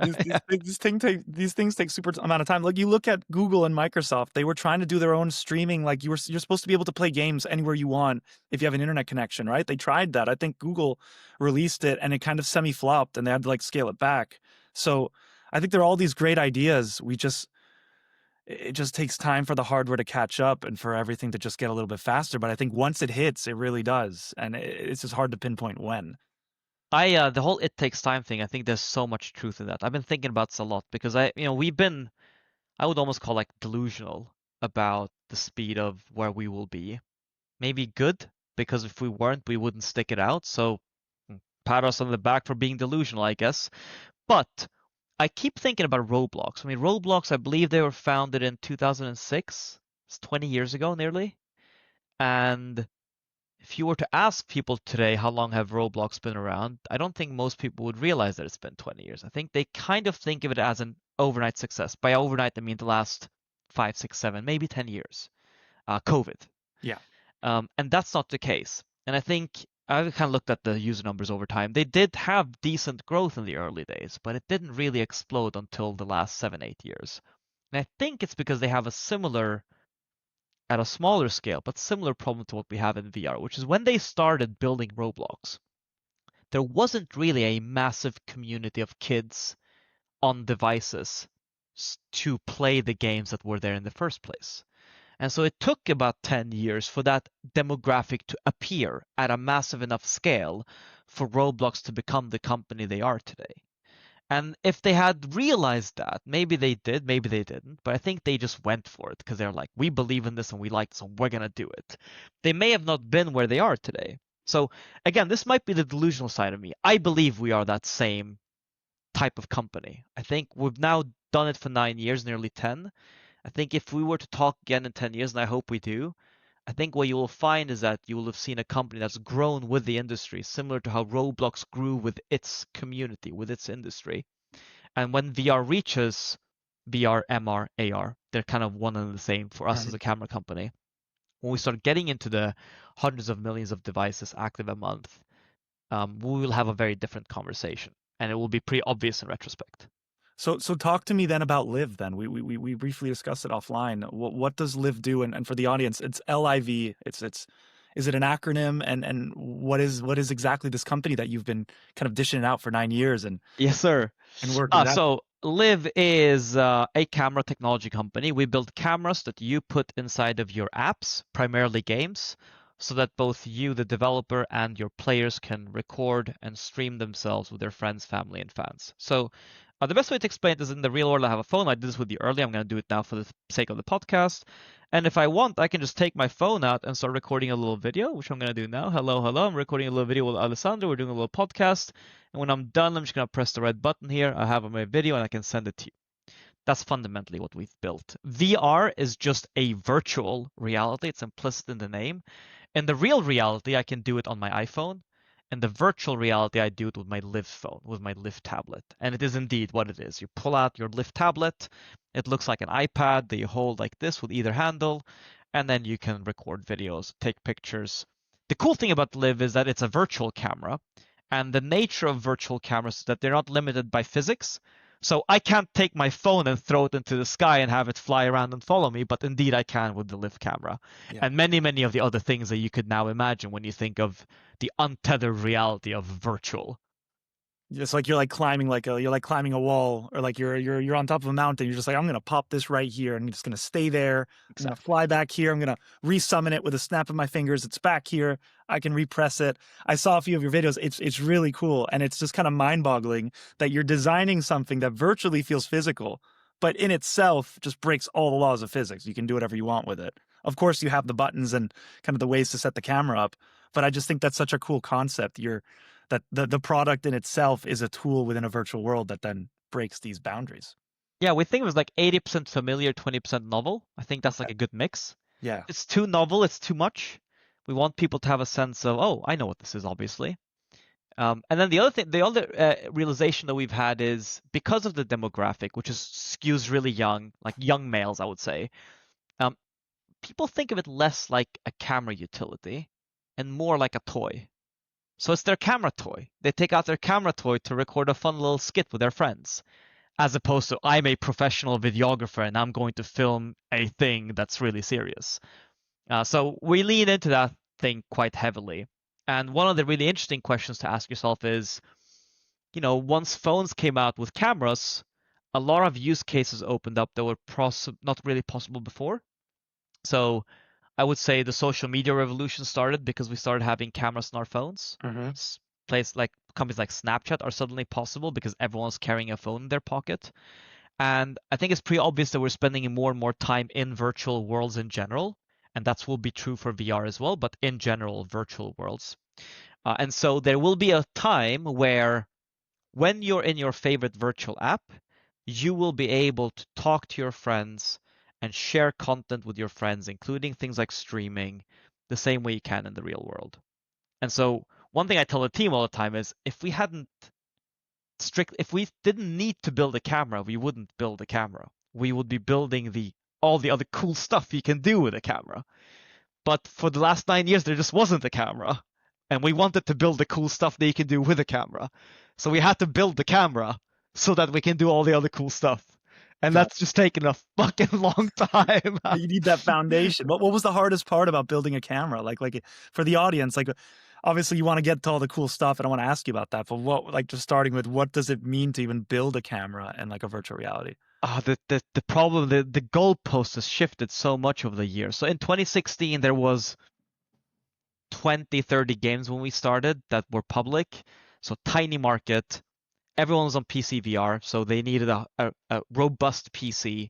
These things take super amount of time. Like you look at Google and Microsoft, they were trying to do their own streaming. Like you're supposed to be able to play games anywhere you want if you have an internet connection, right? They tried that. I think Google released it and it kind of semi-flopped, and they had to like scale it back. So I think there are all these great ideas. It just takes time for the hardware to catch up and for everything to just get a little bit faster. But I think once it hits, it really does, and it's just hard to pinpoint when. The whole it takes time thing, I think there's so much truth in that. I've been thinking about this a lot, because we've been, I would almost call like delusional about the speed of where we will be. Maybe good, because if we weren't, we wouldn't stick it out. So pat us on the back for being delusional, I guess. But I keep thinking about Roblox. I mean, Roblox, I believe they were founded in 2006. It's 20 years ago nearly. And if you were to ask people today how long have Roblox been around, I don't think most people would realize that it's been 20 years. I think they kind of think of it as an overnight success. By overnight, I mean the last 5, 6, 7, maybe 10 years. COVID. Yeah. And that's not the case. And I think I kind of looked at the user numbers over time. They did have decent growth in the early days, but it didn't really explode until the last 7, 8 years. And I think it's because they have a similar, at a smaller scale, but similar problem to what we have in VR, which is when they started building Roblox, there wasn't really a massive community of kids on devices to play the games that were there in the first place. And so it took about 10 years for that demographic to appear at a massive enough scale for Roblox to become the company they are today. And if they had realized that, maybe they did, maybe they didn't, but I think they just went for it because they're like, we believe in this and we like this and we're going to do it. They may have not been where they are today. So again, this might be the delusional side of me. I believe we are that same type of company. I think we've now done it for 9 years, nearly 10. I think if we were to talk again in 10 years, and I hope we do, I think what you will find is that you will have seen a company that's grown with the industry, similar to how Roblox grew with its community, with its industry. And when VR reaches VR, MR, AR, they're kind of one and the same for us as Right. a camera company. When we start getting into the hundreds of millions of devices active a month, we will have a very different conversation, and it will be pretty obvious in retrospect. So talk to me then about Live then. We briefly discussed it offline. What does Live do? And for the audience, it's LIV. It's is it an acronym? And what is exactly this company that you've been kind of dishing it out for 9 years Yes, sir. and work is that? So Live is a camera technology company. We build cameras that you put inside of your apps, primarily games, so that both you, the developer, and your players can record and stream themselves with their friends, family, and fans. So the best way to explain it is in the real world, I have a phone. I did this with you earlier. I'm going to do it now for the sake of the podcast. And if I want, I can just take my phone out and start recording a little video, which I'm going to do now. Hello, hello. I'm recording a little video with Alessandro. We're doing a little podcast. And when I'm done, I'm just going to press the red button here. I have my video and I can send it to you. That's fundamentally what we've built. VR is just a virtual reality. It's implicit in the name. In the real reality, I can do it on my iPhone. In the virtual reality, I do it with my Live phone, with my Live tablet. And it is indeed what it is. You pull out your Live tablet. It looks like an iPad that you hold like this with either handle. And then you can record videos, take pictures. The cool thing about Live is that it's a virtual camera. And the nature of virtual cameras is that they're not limited by physics. So I can't take my phone and throw it into the sky and have it fly around and follow me, but indeed I can with the Live camera. Yeah. And many, many of the other things that you could now imagine when you think of the untethered reality of virtual. It's like you're like climbing a wall, or like you're on top of a mountain. You're just like, I'm gonna pop this right here, and I'm just gonna stay there. I'm gonna Exactly. fly back here. I'm gonna resummon it with a snap of my fingers. It's back here. I can repress it. I saw a few of your videos. It's really cool, and it's just kind of mind-boggling that you're designing something that virtually feels physical, but in itself just breaks all the laws of physics. You can do whatever you want with it. Of course, you have the buttons and kind of the ways to set the camera up, but I just think that's such a cool concept. That the product in itself is a tool within a virtual world that then breaks these boundaries. Yeah, we think it was like 80% familiar, 20% novel. I think that's Okay. like a good mix. Yeah. It's too novel, it's too much. We want people to have a sense of, oh, I know what this is, obviously. And then the other realization that we've had is because of the demographic, which is skews really young, like young males, I would say, um, people think of it less like a camera utility and more like a toy. So it's their camera toy. They take out their camera toy to record a fun little skit with their friends, as opposed to I'm a professional videographer and I'm going to film a thing that's really serious. So we lean into that thing quite heavily. And one of the really interesting questions to ask yourself is, once phones came out with cameras, a lot of use cases opened up that were not really possible before. So I would say the social media revolution started because we started having cameras in our phones. Mm-hmm. Place like companies like Snapchat are suddenly possible because everyone's carrying a phone in their pocket. And I think it's pretty obvious that we're spending more and more time in virtual worlds in general. and that will be true for VR as well, but in general, virtual worlds. And so there will be a time where when you're in your favorite virtual app, you will be able to talk to your friends and share content with your friends, including things like streaming, the same way you can in the real world. And so one thing I tell the team all the time is if we didn't need to build a camera, we wouldn't build a camera. We would be building the all the other cool stuff you can do with a camera. But for the last 9 years, there just wasn't a camera. And we wanted to build the cool stuff that you can do with a camera. So we had to build the camera so that we can do all the other cool stuff. And Got that's just taken a fucking long time. You need that foundation. What was the hardest part about building a camera? Like for the audience, like obviously you want to get to all the cool stuff, and I want to ask you about that. But what, like, just starting with, what does it mean to even build a camera and like a virtual reality? The problem, the goalpost has shifted so much over the years. So in 2016, there was 20, 30 games when we started that were public. So tiny market. Everyone was on PC VR, so they needed a robust PC.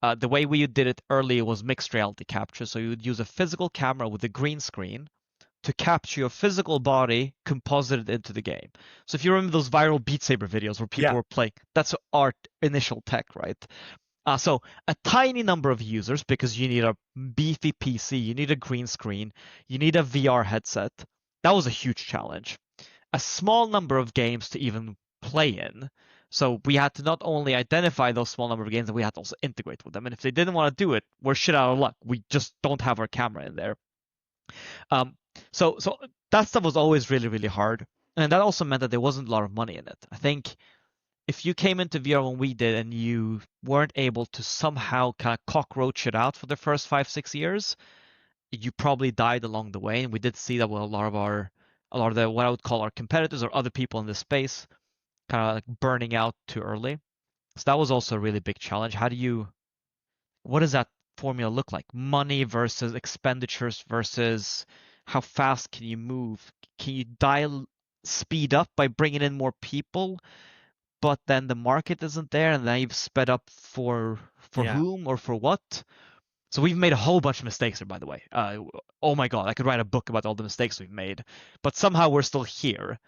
The way we did it early was mixed reality capture. So you would use a physical camera with a green screen to capture your physical body composited into the game. So if you remember those viral Beat Saber videos where people Yeah, were playing, that's our initial tech, right? So a tiny number of users because you need a beefy PC, you need a green screen, you need a VR headset. That was a huge challenge. A small number of games to even play in. So we had to not only identify those small number of games, but we had to also integrate with them. And if they didn't want to do it, we're shit out of luck. We just don't have our camera in there. Um, so that stuff was always really, really hard. And that also meant that there wasn't a lot of money in it. I think if you came into VR when we did and you weren't able to somehow kind of cockroach it out for the first 5, 6 years, you probably died along the way. And we did see that with a lot of the what I would call our competitors or other people in this space, kind of like burning out too early. So that was also a really big challenge. What does that formula look like? Money versus expenditures versus how fast can you move? Can you dial speed up by bringing in more people, but then the market isn't there, and then you've sped up for yeah. whom or for what? So we've made a whole bunch of mistakes here, by the way. Oh my God, I could write a book about all the mistakes we've made, but somehow we're still here.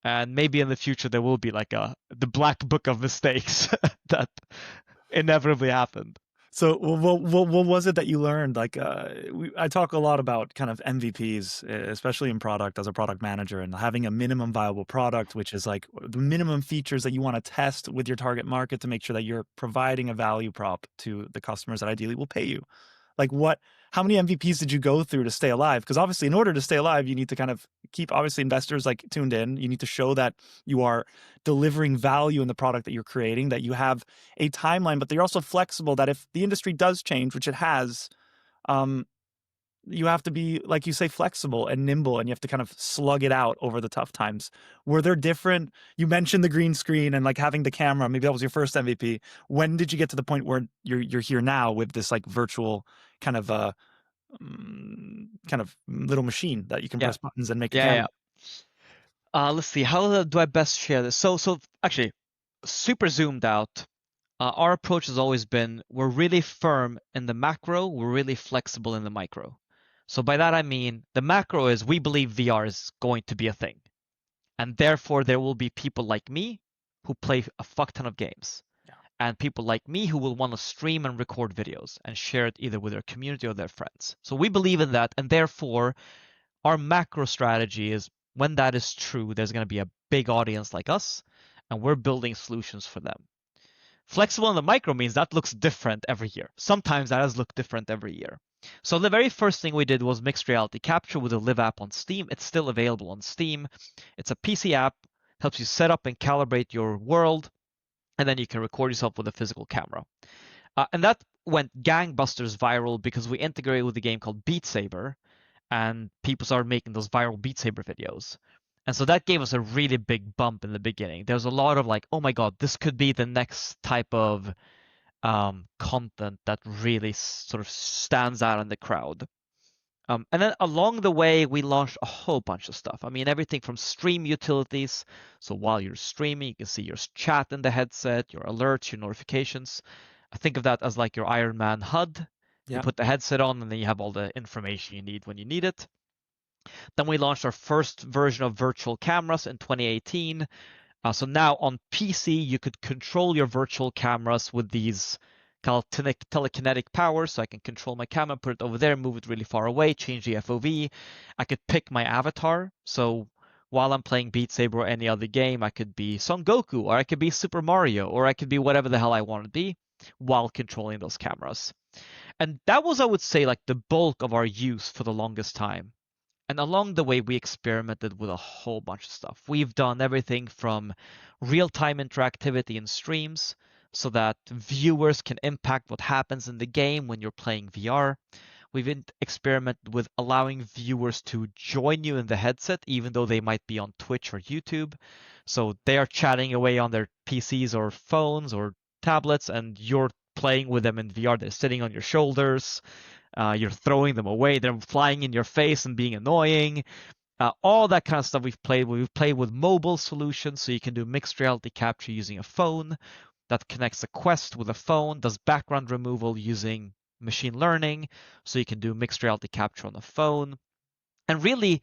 And maybe in the future there will be like the black book of mistakes that inevitably happened. So what was it that you learned? Like, I talk a lot about kind of MVPs, especially in product as a product manager, and having a minimum viable product, which is like the minimum features that you want to test with your target market to make sure that you're providing a value prop to the customers that ideally will pay you. Like, how many MVPs did you go through to stay alive? Because obviously, in order to stay alive, you need to kind of keep, obviously, investors like tuned in. You need to show that you are delivering value in the product that you're creating, that you have a timeline, but they're also flexible, that if the industry does change, which it has, um, you have to be, like you say, flexible and nimble, and you have to kind of slug it out over the tough times. Were there different, you mentioned the green screen and like having the camera, maybe that was your first MVP. When did you get to the point where you're here now with this like virtual kind of kind of little machine that you can Yeah, press buttons and make a yeah, camera? yeah. Let's see. How do I best share this? So actually, super zoomed out. Our approach has always been we're really firm in the macro, we're really flexible in the micro. So by that I mean the macro is we believe VR is going to be a thing. And therefore there will be people like me who play a fuck ton of games. Yeah. And people like me who will want to stream and record videos and share it either with their community or their friends. So we believe in that, and therefore our macro strategy is when that is true, there's going to be a big audience like us, and we're building solutions for them. Flexible in the micro means that looks different every year. Sometimes that has looked different every year. So the very first thing we did was mixed reality capture with a live app on Steam. It's still available on Steam. It's a PC app, helps you set up and calibrate your world, and then you can record yourself with a physical camera. And that went gangbusters viral because we integrated with a game called Beat Saber, and people started making those viral Beat Saber videos. And so that gave us a really big bump in the beginning. There's a lot of like, oh my God, this could be the next type of content that really sort of stands out in the crowd. And then along the way, we launched a whole bunch of stuff. I mean, everything from stream utilities. So while you're streaming, you can see your chat in the headset, your alerts, your notifications. I think of that as like your Iron Man HUD. You Yeah. put the headset on, and then you have all the information you need when you need it. Then we launched our first version of virtual cameras in 2018. So now on PC, you could control your virtual cameras with these kind of telekinetic powers. So I can control my camera, put it over there, move it really far away, change the FOV. I could pick my avatar. So while I'm playing Beat Saber or any other game, I could be Son Goku, or I could be Super Mario, or I could be whatever the hell I want to be while controlling those cameras. And that was, I would say, like the bulk of our use for the longest time. And along the way, we experimented with a whole bunch of stuff. We've done everything from real-time interactivity in streams so that viewers can impact what happens in the game when you're playing VR. We've experimented with allowing viewers to join you in the headset, even though they might be on Twitch or YouTube. So they are chatting away on their PCs or phones or tablets, and you're playing with them in VR. They're sitting on your shoulders. You're throwing them away. They're flying in your face and being annoying. All that kind of stuff we've played with. We've played with mobile solutions, so you can do mixed reality capture using a phone that connects a Quest with a phone, does background removal using machine learning, so you can do mixed reality capture on a phone. And really,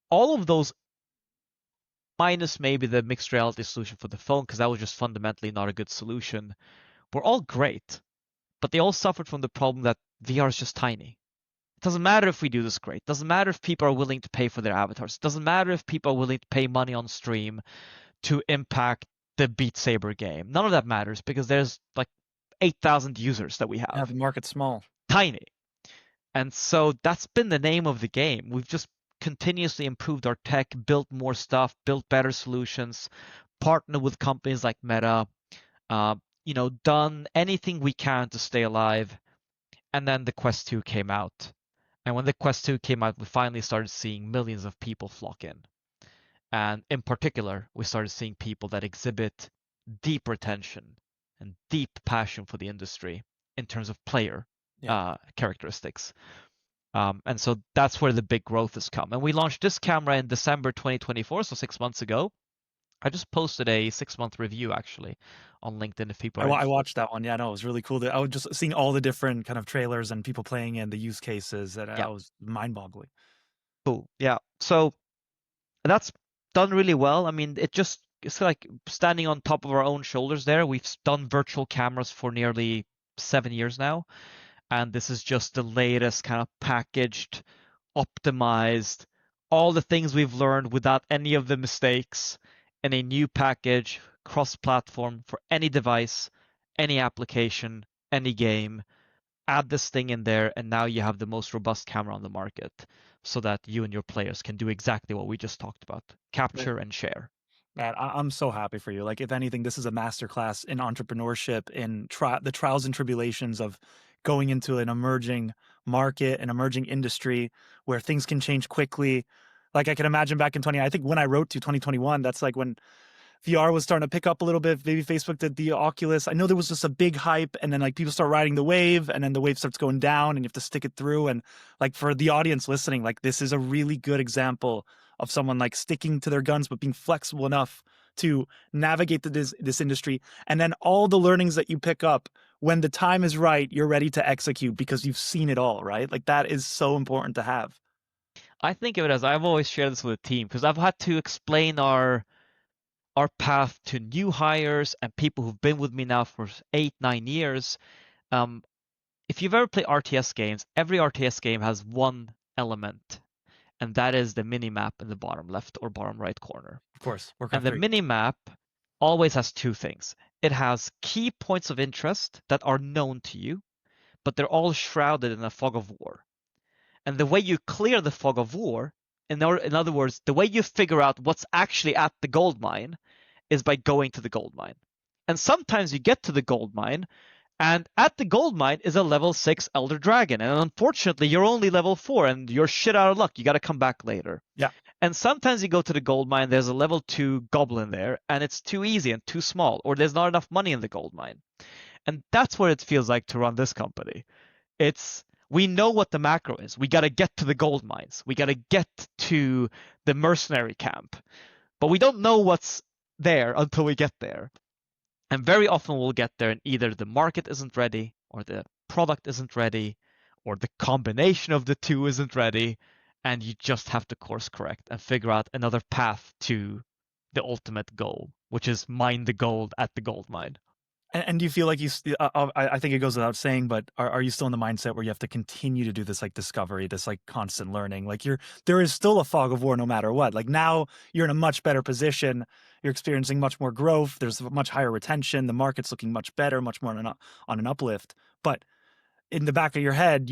all of those, minus maybe the mixed reality solution for the phone, because that was just fundamentally not a good solution, were all great. But they all suffered from the problem that VR is just tiny. It doesn't matter if we do this great. It doesn't matter if people are willing to pay for their avatars. It doesn't matter if people are willing to pay money on stream to impact the Beat Saber game. None of that matters because there's like 8,000 users that we Yeah, have. the market's small. Tiny. And so that's been the name of the game. We've just continuously improved our tech, built more stuff, built better solutions, partnered with companies like Meta, uh, done anything we can to stay alive. And then the Quest 2 came out. And when the Quest 2 came out, we finally started seeing millions of people flock in. And in particular, we started seeing people that exhibit deep retention and deep passion for the industry in terms of player Yeah. characteristics. And so that's where the big growth has come. And we launched this camera in December 2024, so 6 months ago. I just posted a 6-month review actually on LinkedIn if people are I interested. watched that one. Yeah, no, it was really cool. I was just seeing all the different kind of trailers and people playing and the use cases, and Yeah, I was mind-boggling. cool. Yeah. So that's done really well. I mean, it's like standing on top of our own shoulders there. We've done virtual cameras for nearly 7 years now, and this is just the latest kind of packaged, optimized, all the things we've learned without any of the mistakes in a new package, cross-platform for any device, any application, any game. Add this thing in there, and now you have the most robust camera on the market so that you and your players can do exactly what we just talked about, capture and share. Man, I'm so happy for you. Like, if anything, this is a masterclass in entrepreneurship, in the trials and tribulations of going into an emerging market, an emerging industry where things can change quickly. Like, I can imagine back in I think when I wrote to 2021, that's like when VR was starting to pick up a little bit. Maybe Facebook did the Oculus. I know there was just a big hype, and then like people start riding the wave, and then the wave starts going down, and you have to stick it through. And like for the audience listening, like this is a really good example of someone like sticking to their guns, but being flexible enough to navigate this industry. And then all the learnings that you pick up when the time is right, you're ready to execute because you've seen it all, right? Like that is so important to have. I think of it as I've always shared this with the team because I've had to explain our path to new hires and people who've been with me now for 8, 9 years. Um, if you've ever played RTS games, every RTS game has one element, and that is the mini map in the bottom left or bottom right corner. Of course, And Warcraft the 3. mini map always has two things. It has key points of interest that are known to you, but they're all shrouded in a fog of war. And the way you clear the fog of war, in other words, the way you figure out what's actually at the gold mine is by going to the gold mine. And sometimes you get to the gold mine, and at the gold mine is a level 6 Elder Dragon. And unfortunately, you're only level 4 and you're shit out of luck. You got to come back later. Yeah. And sometimes you go to the gold mine, there's a level 2 goblin there, and it's too easy and too small, or there's not enough money in the gold mine. And that's what it feels like to run this company. We know what the macro is. We got to get to the gold mines. We got to get to the mercenary camp. But we don't know what's there until we get there. And very often we'll get there and either the market isn't ready or the product isn't ready or the combination of the two isn't ready, and you just have to course correct and figure out another path to the ultimate goal, which is mine the gold at the gold mine. And do you feel like I think it goes without saying, but are you still in the mindset where you have to continue to do this like discovery, this like constant learning? Like there is still a fog of war no matter what. Like now you're in a much better position. You're experiencing much more growth. There's much higher retention. The market's looking much better, much more on an uplift. But in the back of your head,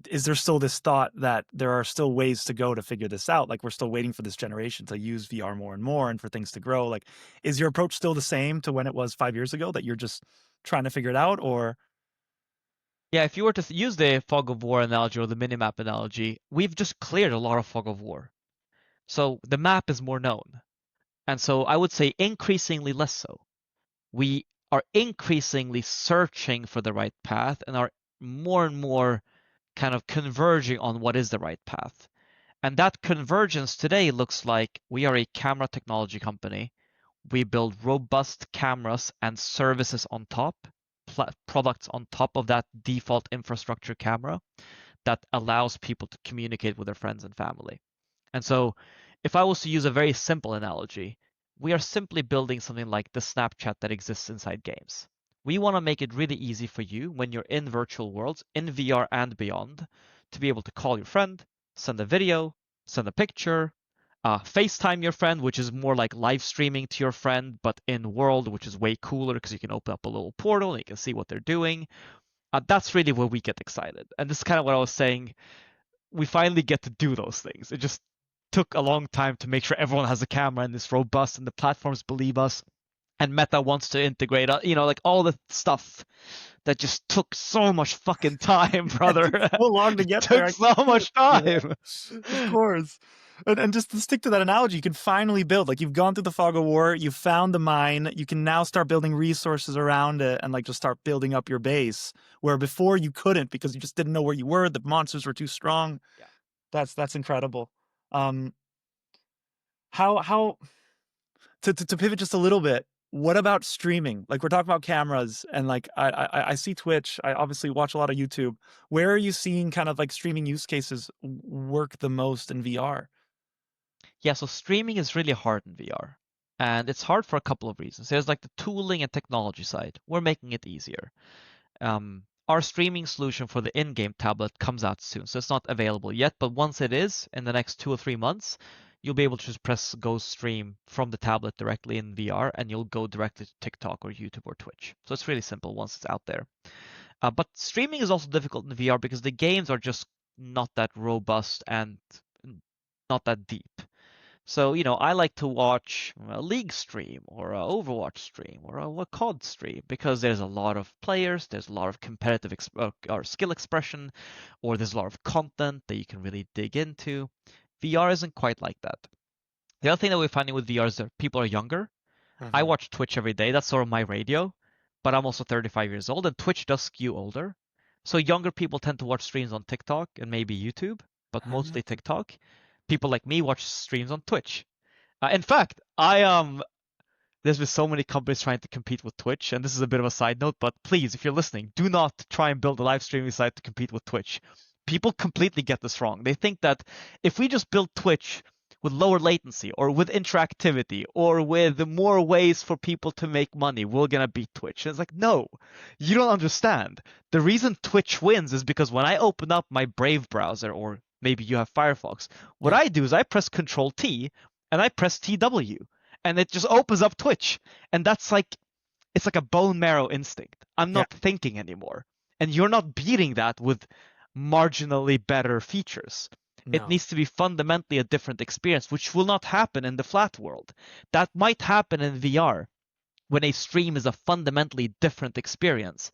is there still this thought that there are still ways to go to figure this out? Like we're still waiting for this generation to use VR more and more and for things to grow. Like, is your approach still the same to when it was 5 years ago, that you're just trying to figure it out? Or Yeah, if you were to use the fog of war analogy or the minimap analogy, we've just cleared a lot of fog of war. So the map is more known. And so I would say increasingly less so. We are increasingly searching for the right path and are more and more kind of converging on what is the right path. And that convergence today looks like we are a camera technology company. We build robust cameras and services on top, products on top of that default infrastructure camera that allows people to communicate with their friends and family. And so, if I was to use a very simple analogy, we are simply building something like the Snapchat that exists inside games. We want to make it really easy for you when you're in virtual worlds, in VR and beyond, to be able to call your friend, send a video, send a picture, FaceTime your friend, which is more like live streaming to your friend, but in world, which is way cooler because you can open up a little portal and you can see what they're doing. That's really where we get excited. And this is kind of what I was saying. We finally get to do those things. It just took a long time to make sure everyone has a camera and it's robust and the platforms believe us. And Meta wants to integrate, like all the stuff that just took so much fucking time, it took brother. so long to It get took there. so much Yeah, time. of course. And just to stick to that analogy, you can finally build. Like you've gone through the fog of war, you found the mine, you can now start building resources around it and like just start building up your base. Where before you couldn't because you just didn't know where you were. The monsters were too strong. Yeah. That's incredible. Um, how to pivot just a little bit, what about streaming? Like we're talking about cameras and like I see Twitch, I obviously watch a lot of YouTube. Where are you seeing kind of like streaming use cases work the most in VR? Yeah, so streaming is really hard in VR. And it's hard for a couple of reasons. There's like the tooling and technology side. We're making it easier. Our streaming solution for the in-game tablet comes out soon, so it's not available yet. But once it is, in the next 2 or 3 months, you'll be able to just press Go Stream from the tablet directly in VR, and you'll go directly to TikTok or YouTube or Twitch. So it's really simple once it's out there. But streaming is also difficult in VR because the games are just not that robust and not that deep. So, I like to watch a League stream or a Overwatch stream or a COD stream because there's a lot of players, there's a lot of competitive or skill expression, or there's a lot of content that you can really dig into. VR isn't quite like that. The other thing that we're finding with VR is that people are younger. I Mhm. watch Twitch every day, that's sort of my radio, but I'm also 35 years old and Twitch does skew older. So younger people tend to watch streams on TikTok and maybe YouTube, but mostly TikTok. People like me watch streams on Twitch. In fact, there's been so many companies trying to compete with Twitch, and this is a bit of a side note, but please, if you're listening, do not try and build a live streaming site to compete with Twitch. People completely get this wrong. They think that if we just build Twitch with lower latency or with interactivity or with more ways for people to make money, we're gonna beat Twitch. And it's like, no, you don't understand. The reason Twitch wins is because when I open up my Brave browser, or maybe you have Firefox, what Yeah. I do is I press Control T and I press TW and it just opens up Twitch. And that's like, it's like a bone marrow instinct. I'm Yeah. not thinking anymore. And you're not beating that with marginally better features. It No. needs to be fundamentally a different experience, which will not happen in the flat world. That might happen in VR when a stream is a fundamentally different experience.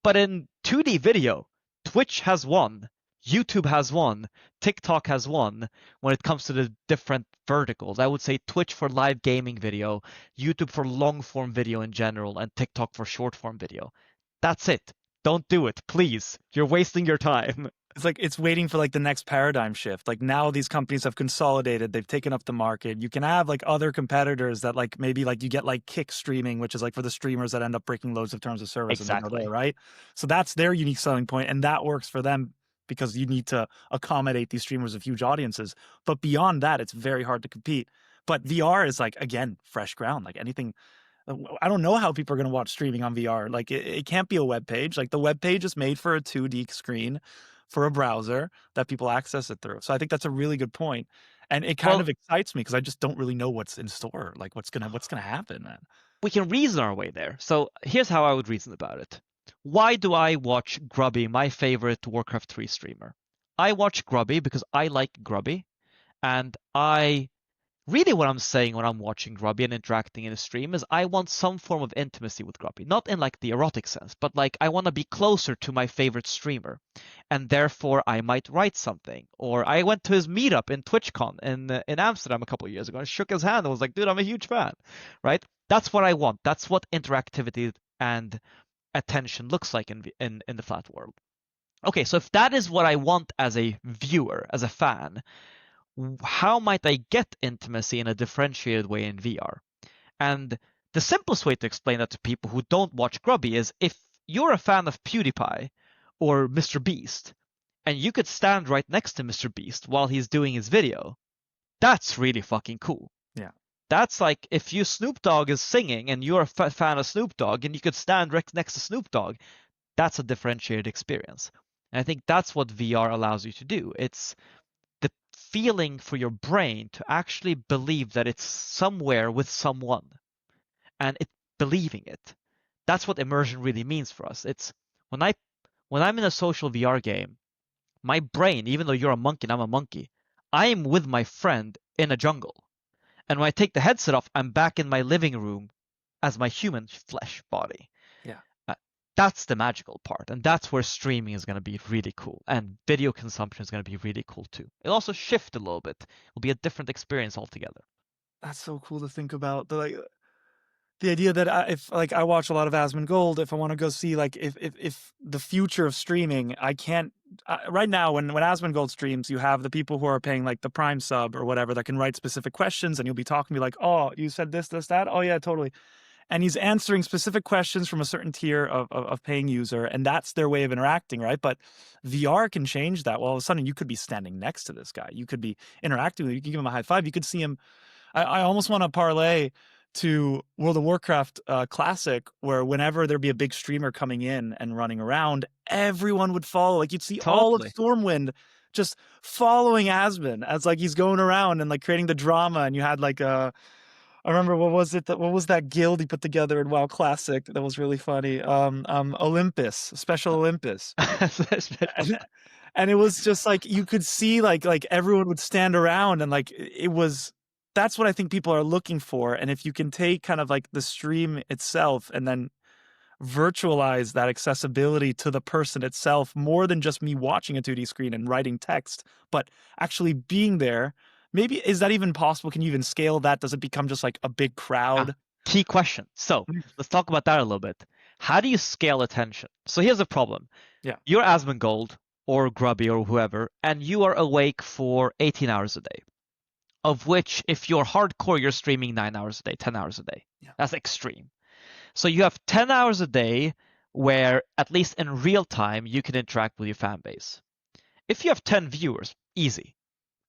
But in 2D video, Twitch has won, YouTube has won, TikTok has won when it comes to the different verticals. I would say Twitch for live gaming video, YouTube for long form video in general, and TikTok for short form video. That's it. Don't do it, please. You're wasting your time. It's like it's waiting for like the next paradigm shift. Like now these companies have consolidated, they've taken up the market. You can have like other competitors that like maybe like you get like Kick streaming, which is like for the streamers that end up breaking loads of terms of service and then they're there, Exactly. right? So that's their unique selling point and that works for them because you need to accommodate these streamers of huge audiences. But beyond that, it's very hard to compete. But VR is like, again, fresh ground. Like anything, I don't know how people are going to watch streaming on VR. Like it can't be a web page. Like the web page is made for a 2D screen for a browser that people access it through. So I think that's a really good point. And it kind Well, of excites me because I just don't really know what's in store. Like what's gonna happen, man. we can reason our way there. So here's how I would reason about it. Why do I watch Grubby, my favorite Warcraft 3 streamer? I watch Grubby because I like Grubby, and I really what I'm saying when I'm watching Grubby and interacting in a stream is I want some form of intimacy with Grubby. Not in like the erotic sense, but like I want to be closer to my favorite streamer. And therefore I might write something. Or I went to his meetup in TwitchCon in Amsterdam a couple of years ago and shook his hand and was like, dude, I'm a huge fan. Right? That's what I want. That's what interactivity and attention looks like in the flat world. Okay, so if that is what I want as a viewer, as a fan, how might I get intimacy in a differentiated way in VR? And the simplest way to explain that to people who don't watch Grubby is if you're a fan of PewDiePie or Mr. Beast, and you could stand right next to Mr. Beast while he's doing his video, that's really fucking cool. Yeah. That's like if you Snoop Dogg is singing and you're a fan of Snoop Dogg and you could stand right next to Snoop Dogg, that's a differentiated experience. And I think that's what VR allows you to do. It's the feeling for your brain to actually believe that it's somewhere with someone and it believing it. That's what immersion really means for us. It's when I when I'm in a social VR game, my brain, even though you're a monkey and I'm a monkey, I'm with my friend in a jungle. And when I take the headset off, I'm back in my living room as my human flesh body. Yeah. Uh, that's the magical part, and that's where streaming is going to be really cool, and video consumption is going to be really cool too. It'll also shift a little bit. It'll be a different experience altogether. That's so cool to think about. The idea that if like I watch a lot of Asmongold, if I want to go see like if the future of streaming, I can't right now when Asmongold streams, you have the people who are paying like the Prime sub or whatever that can write specific questions, and you'll be talking to me like, oh, you said this, that. Oh yeah, totally. And he's answering specific questions from a certain tier of paying user, and that's their way of interacting, right? But VR can change that. Well, all of a sudden, you could be standing next to this guy. You could be interacting with him. You can give him a high five. You could see him. I almost want to parlay to World of Warcraft Classic, where whenever there'd be a big streamer coming in and running around, everyone would follow. Like you'd see all of Totally. Stormwind just following Asmon as like he's going around and like creating the drama. And you had like I remember what was it that what was that guild he put together in WoW Classic that was really funny? Olympus, Special Olympus. And, and it was just like you could see like everyone would stand around and like it was that's what I think people are looking for. And if you can take kind of like the stream itself and then virtualize that accessibility to the person itself more than just me watching a 2D screen and writing text, but actually being there. Maybe is that even possible? Can you even scale that? Does it become just like a big crowd? Key question. So let's talk about that a little bit. How do you scale attention? So here's the problem. Yeah. You're Asmongold or Grubby or whoever, and you are awake for 18 hours a day, of which if you're hardcore, you're streaming 9 hours a day, 10 hours a day. Yeah. That's extreme. So you have 10 hours a day where, at least in real time, you can interact with your fan base. If you have 10 viewers, easy.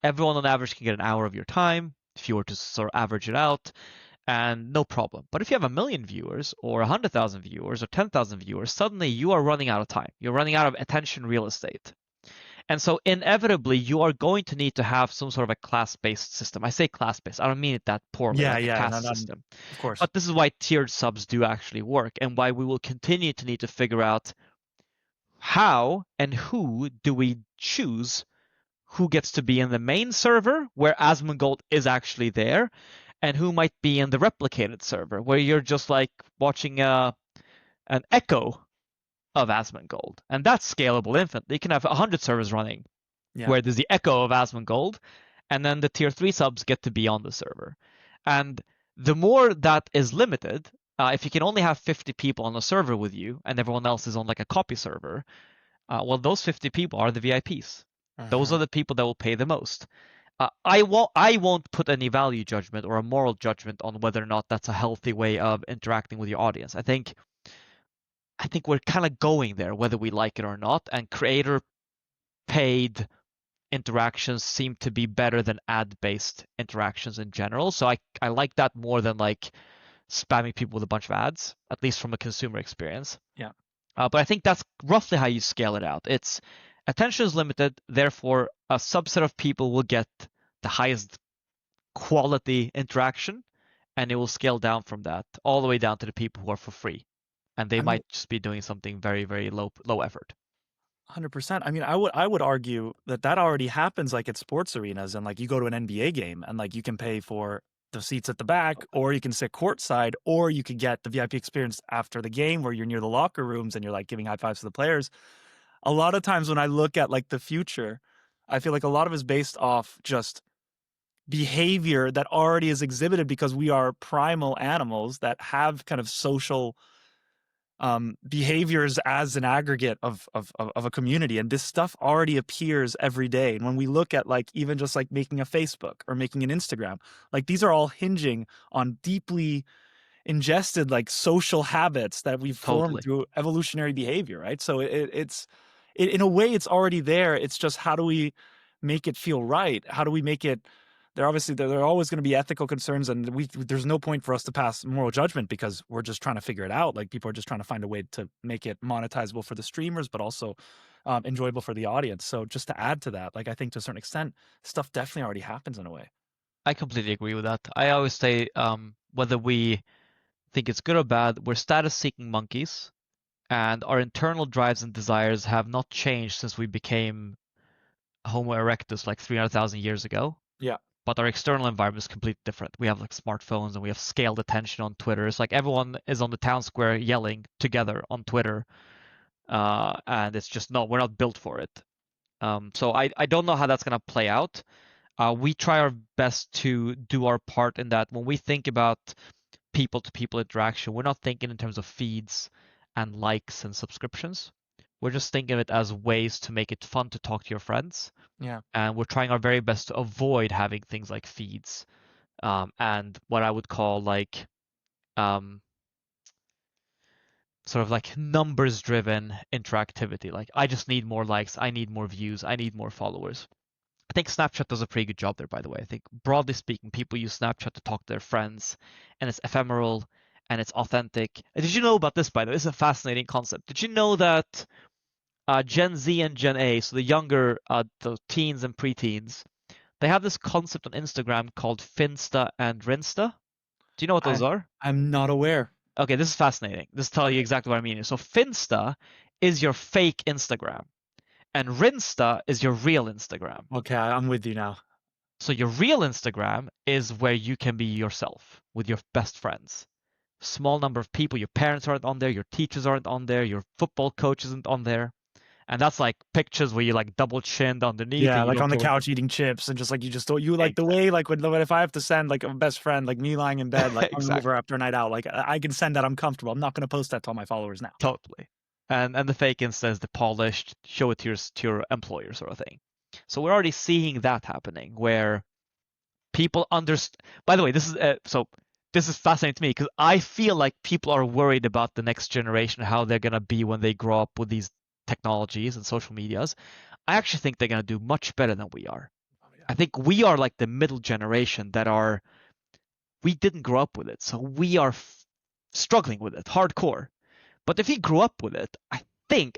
Everyone on average can get an hour of your time if you were to sort of average it out, and no problem. But if you have 1 million viewers or 100,000 viewers or 10,000 viewers, suddenly you are running out of time. You're running out of attention real estate. And so inevitably you are going to need to have some sort of a class-based system. I say class-based, I don't mean it that poorly, like a caste system. Of course. But this is why tiered subs do actually work, and why we will continue to need to figure out how and who do we choose who gets to be in the main server where Asmongold is actually there, and who might be in the replicated server where you're just like watching an echo of Asmongold. And that's scalable infinitely. You can have 100 servers running where there's the echo of Asmongold, and then the tier 3 subs get to be on the server. And the more that is limited, if you can only have 50 people on a server with you and everyone else is on like a copy server, well, those 50 people are the VIPs. Those are the people that will pay the most. I won't put any value judgment or a moral judgment on whether or not that's a healthy way of interacting with your audience. I think we're kind of going there, whether we like it or not. And creator paid interactions seem to be better than ad-based interactions in general. So I like that more than like spamming people with a bunch of ads, at least from a consumer experience. Yeah. But I think that's roughly how you scale it out. It's attention is limited, therefore a subset of people will get the highest quality interaction, and it will scale down from that all the way down to the people who are for free, and they I mean, might just be doing something very, very low effort. 100%. I mean, I would argue that that already happens like at sports arenas, and like you go to an NBA game and like you can pay for the seats at the back, or you can sit courtside, or you could get the VIP experience after the game where you're near the locker rooms and you're like giving high fives to the players. A lot of times when I look at like the future, I feel like a lot of it is based off just behavior that already is exhibited because we are primal animals that have kind of social behaviors as an aggregate of a community, and this stuff already appears every day. And when we look at like even just like making a Facebook or making an Instagram, like these are all hinging on deeply ingested like social habits that we've formed Totally. through evolutionary behavior, right? So in a way it's already there. It's just how do we make it feel right? How do we make it there are always going to be ethical concerns, and there's no point for us to pass moral judgment because we're just trying to figure it out. Like people are just trying to find a way to make it monetizable for the streamers, but also enjoyable for the audience. So just to add to that, like I think to a certain extent, stuff definitely already happens in a way. I completely agree with that. I always say, whether we think it's good or bad, we're status-seeking monkeys, and our internal drives and desires have not changed since we became Homo erectus like 300,000 years ago. Yeah. But our external environment is completely different. We have like smartphones and we have scaled attention on Twitter. It's like everyone is on the town square yelling together on Twitter, and it's just no, we're not built for it. So I don't know how that's gonna play out. We try our best to do our part in that. When we think about people-to-people interaction, we're not thinking in terms of feeds and likes and subscriptions. We're just thinking of it as ways to make it fun to talk to your friends, Yeah. and we're trying our very best to avoid having things like feeds, and what I would call like um, sort of like numbers driven interactivity. Like I just need more likes, I need more views, I need more followers. I think Snapchat does a pretty good job there, by the way. I think broadly speaking, people use Snapchat to talk to their friends, and it's ephemeral and it's authentic. Did you know about this, by the way? This is a fascinating concept. Did you know that Gen Z and Gen A, so the younger, the teens and preteens, they have this concept on Instagram called Finsta and Rinsta? Do you know what those I are? I'm not aware. Okay, this is fascinating. This tells you Okay. exactly what I mean. So Finsta is your fake Instagram, and Rinsta is your real Instagram. Okay, I'm with you now. So your real Instagram is where you can be yourself with your best friends. Small number of people, your parents aren't on there, your teachers aren't on there, your football coach isn't on there. And that's like pictures where you like double chinned underneath Yeah, and you like look on the towards couch eating chips and just like you just don't you like the exactly. way like when if I have to send like a best friend like me lying in bed like hungover Exactly. after a night out, like I can send that I'm comfortable. I'm not going to post that to all my followers now. Totally. And the fake Insta is the polished, show it to your employer sort of thing. So we're already seeing that happening where people understand. By the way, this is fascinating to me because I feel like people are worried about the next generation, how they're gonna be when they grow up with these technologies and social medias. I actually think they're gonna do much better than we are. Oh yeah. I think we are like the middle generation that are we didn't grow up with it, so we are struggling with it hardcore. But if we grew up with it,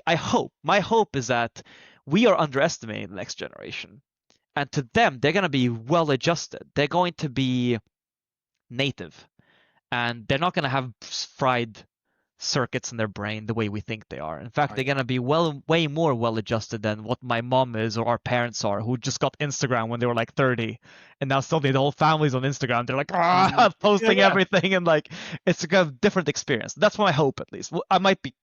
I hope, my hope is that we are underestimating the next generation. And to them, they're going to be well adjusted. They're going to be native. And they're not going to have fried circuits in their brain the way we think they are. In fact, Oh they're yeah. going to be way more well adjusted than what my mom is or our parents are, who just got Instagram when they were like 30. And now suddenly the whole family's on Instagram. They're like, Mhm. Yeah, posting yeah. everything. And like, it's a kind of different experience. That's my hope, at least. I might be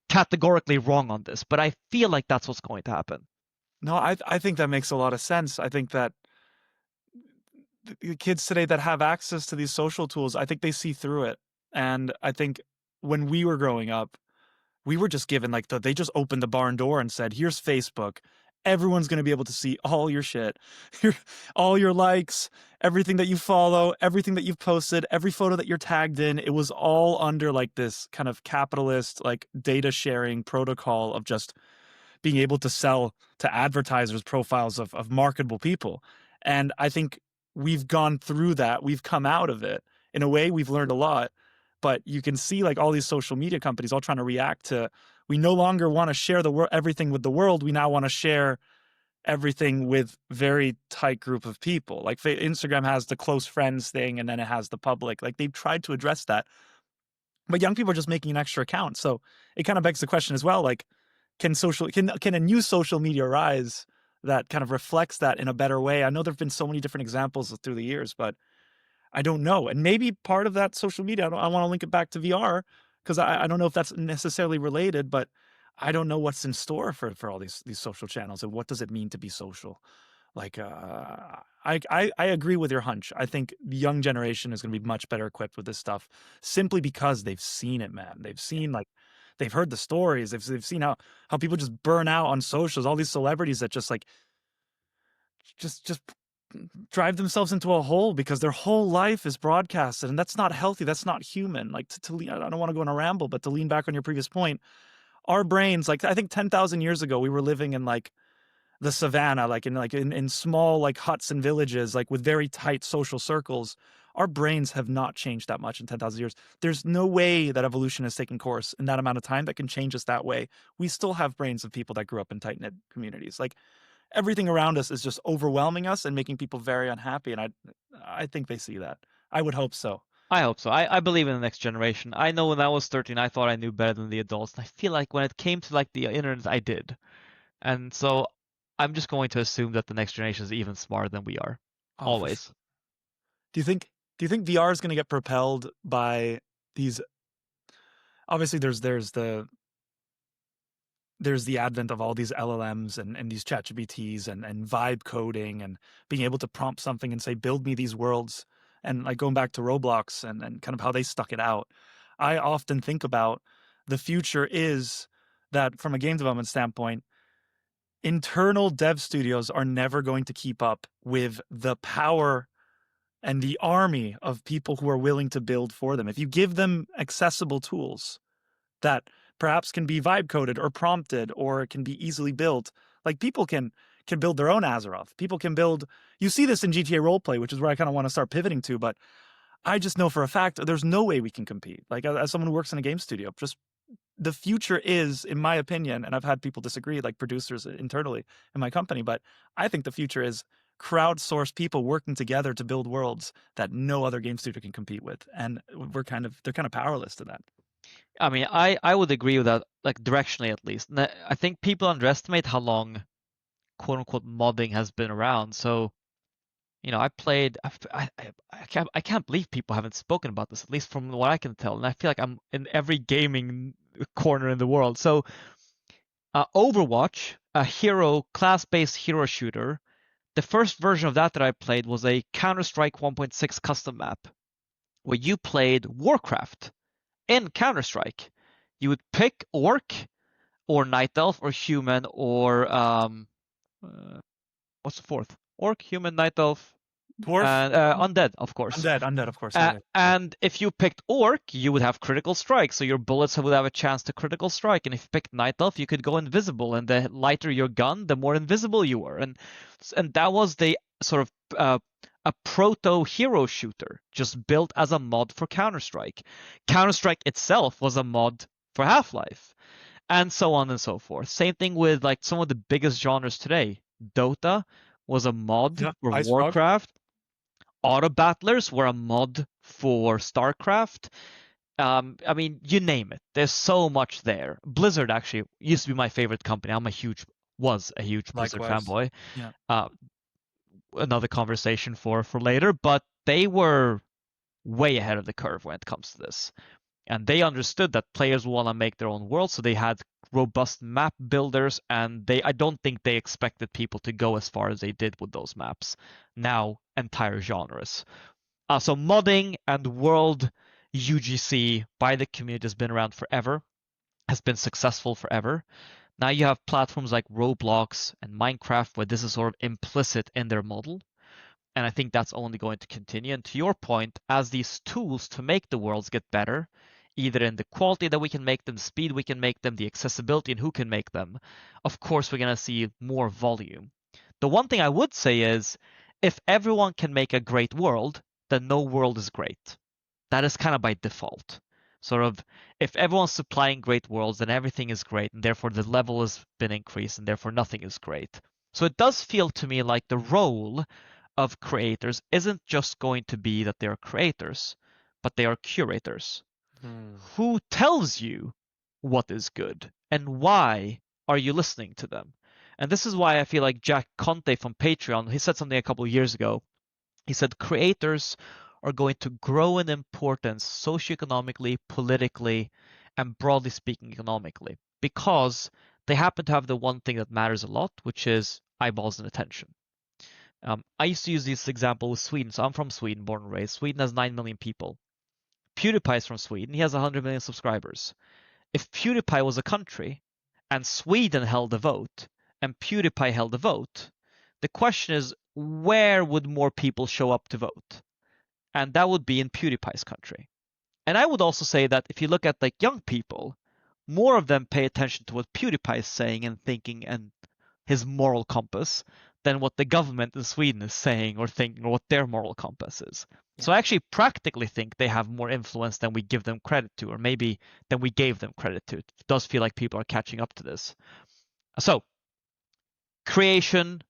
categorically wrong on this, but I feel like that's what's going to happen. No, I think that makes a lot of sense. I think that the kids today that have access to these social tools, I think they see through it. And I think when we were growing up, we were just given like they just opened the barn door and said, "Here's Facebook. Everyone's going to be able to see all your shit, all your likes, everything that you follow, everything that you've posted, every photo that you're tagged in." It was all under like this kind of capitalist like data sharing protocol of just being able to sell to advertisers profiles of marketable people. And I think we've gone through that. We've come out of it. In a way, we've learned a lot. But you can see like all these social media companies all trying to react to, we no longer want to share everything with the world. We now want to share everything with very tight group of people. Like Instagram has the close friends thing, and then it has the public. Like they've tried to address that, but young people are just making an extra account. So it kind of begs the question as well, like, can a new social media rise that kind of reflects that in a better way? I know there've been so many different examples through the years, but I don't know. And maybe part of that social media, I want to link it back to VR, because I don't know if that's necessarily related, but I don't know what's in store for all these social channels, and what does it mean to be social. Like, I agree with your hunch. I think the young generation is going to be much better equipped with this stuff, simply because they've seen it, man. They've seen, like, they've heard the stories. They've seen how people just burn out on socials. All these celebrities that just like just drive themselves into a hole because their whole life is broadcasted, and that's not healthy. That's not human. Like, I don't want to go on a ramble, but to lean back on your previous point, our brains, like, I think 10,000 years ago, we were living in like the savannah, in small like huts and villages, like with very tight social circles. Our brains have not changed that much in 10,000 years. There's no way that evolution has taken course in that amount of time that can change us that way. We still have brains of people that grew up in tight-knit communities. Like, everything around us is just overwhelming us and making people very unhappy. And I think they see that. I would hope so. I hope so. I believe in the next generation. I know when I was 13, I thought I knew better than the adults. And I feel like when it came to like the internet, I did. And so I'm just going to assume that the next generation is even smarter than we are. Oh, for sure. Always. Do you think VR is going to get propelled by these? Obviously, there's the advent of all these LLMs and these ChatGPTs and vibe coding and being able to prompt something and say, build me these worlds. And like going back to Roblox and kind of how they stuck it out. I often think about the future is that, from a game development standpoint, internal dev studios are never going to keep up with the power and the army of people who are willing to build for them. If you give them accessible tools that perhaps can be vibe coded or prompted or can be easily built, like, people can build their own Azeroth. People can build. You see this in GTA roleplay, which is where I kind of want to start pivoting to. But I just know for a fact there's no way we can compete. Like, as someone who works in a game studio, just the future is, in my opinion, and I've had people disagree, like producers internally in my company, but I think the future is crowdsourced people working together to build worlds that no other game studio can compete with. And they're kind of powerless to that. I mean, I would agree with that, like directionally at least. And I think people underestimate how long quote unquote modding has been around. So, I played. I can't believe people haven't spoken about this, at least from what I can tell. And I feel like I'm in every gaming corner in the world. So, Overwatch, a class-based hero shooter. The first version of that I played was a Counter-Strike 1.6 custom map, where you played Warcraft in Counter-Strike. You would pick Orc or Night Elf or Human or what's the fourth? Orc, Human, Night Elf, Dwarf, and Undead, of course. undead, of course. Yeah. And if you picked Orc, you would have critical strike, so your bullets would have a chance to critical strike. And if you picked Night Elf, you could go invisible, and the lighter your gun, the more invisible you were. And that was the sort of a proto-hero shooter, just built as a mod for Counter-Strike. Counter-Strike itself was a mod for Half-Life, and so on and so forth. Same thing with like some of the biggest genres today. Dota was a mod for Ice Frog. Warcraft. Auto battlers were a mod for StarCraft. I mean, you name it. There's so much there. Blizzard actually used to be my favorite company. Was a huge Blizzard Likewise. fanboy. Yeah. Another conversation for later, but they were way ahead of the curve when it comes to this. And they understood that players want to make their own world, so they had robust map builders, and I don't think they expected people to go as far as they did with those maps. Now, entire genres. So modding and world UGC by the community has been around forever, has been successful forever. Now you have platforms like Roblox and Minecraft where this is sort of implicit in their model. And I think that's only going to continue. And to your point, as these tools to make the worlds get better, either in the quality that we can make them, the speed we can make them, the accessibility and who can make them, of course we're going to see more volume. The one thing I would say is if everyone can make a great world, then no world is great. That is kind of by default. Sort of, if everyone's supplying great worlds, then everything is great, and therefore the level has been increased, and therefore nothing is great. So it does feel to me like the role of creators isn't just going to be that they are creators, but they are curators. Hmm. Who tells you what is good, and why are you listening to them? And this is why I feel like Jack Conte from Patreon, he said something a couple of years ago. He said creators are going to grow in importance socioeconomically, politically, and broadly speaking, economically, because they happen to have the one thing that matters a lot, which is eyeballs and attention. I used to use this example with Sweden. So I'm from Sweden, born and raised. Sweden has 9 million people. PewDiePie is from Sweden. He has 100 million subscribers. If PewDiePie was a country and Sweden held a vote and PewDiePie held a vote, the question is where would more people show up to vote? And that would be in PewDiePie's country. And I would also say that if you look at like young people, more of them pay attention to what PewDiePie is saying and thinking and his moral compass than what the government in Sweden is saying or thinking or what their moral compass is. So Yeah. I actually practically think they have more influence than we give them credit to, or maybe than we gave them credit to. It does feel like people are catching up to this. So creation,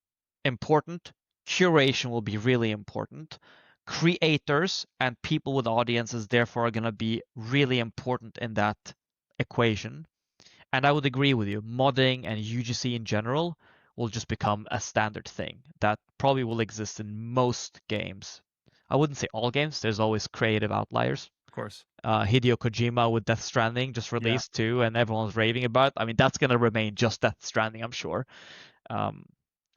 important. Curation will be really important. Creators and people with audiences, therefore, are going to be really important in that equation. And I would agree with you. Modding and UGC in general will just become a standard thing that probably will exist in most games. I wouldn't say all games. There's always creative outliers. Of course. Hideo Kojima with Death Stranding just Yeah. released too, and everyone's raving about it. I mean, that's gonna remain just Death Stranding, I'm sure. Um,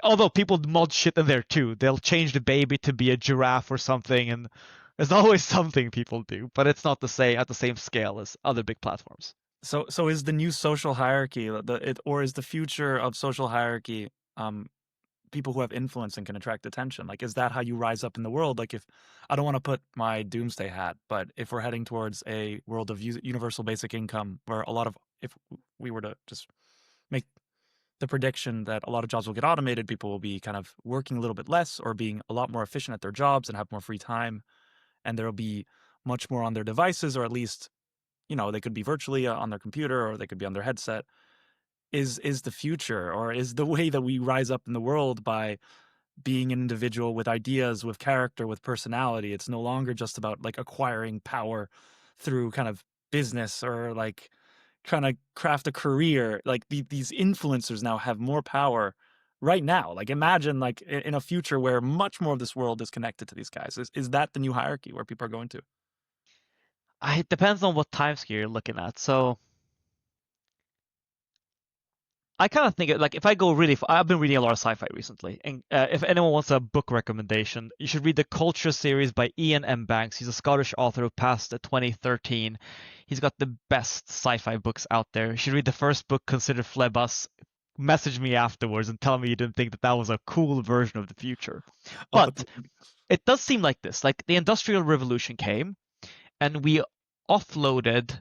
Although people mod shit in there too. They'll change the baby to be a giraffe or something, and there's always something people do, but it's not the same at the same scale as other big platforms. So is the new social hierarchy or is the future of social hierarchy um people who have influence and can attract attention? Like, is that how you rise up in the world? Like, if I don't want to put my doomsday hat, but if we're heading towards a world of universal basic income, where if we were to just make the prediction that a lot of jobs will get automated, people will be kind of working a little bit less or being a lot more efficient at their jobs and have more free time, and there will be much more on their devices, or at least, they could be virtually on their computer or they could be on their headset. Is the future, or is the way that we rise up in the world by being an individual with ideas, with character, with personality? It's no longer just about like acquiring power through kind of business or like trying to craft a career. Like these influencers now have more power right now. Like, imagine like in a future where much more of this world is connected to these guys. Is that the new hierarchy where people are going to? It depends on what time scale you're looking at. So I kind of think like if I go really, I've been reading a lot of sci-fi recently, and if anyone wants a book recommendation, you should read the Culture series by Ian M. Banks. He's a Scottish author who passed in 2013. He's got the best sci-fi books out there. You should read the first book, Consider Phlebas. Message me afterwards and tell me you didn't think that that was a cool version of the future. I'll put But it does seem like this, like the Industrial Revolution came, and we offloaded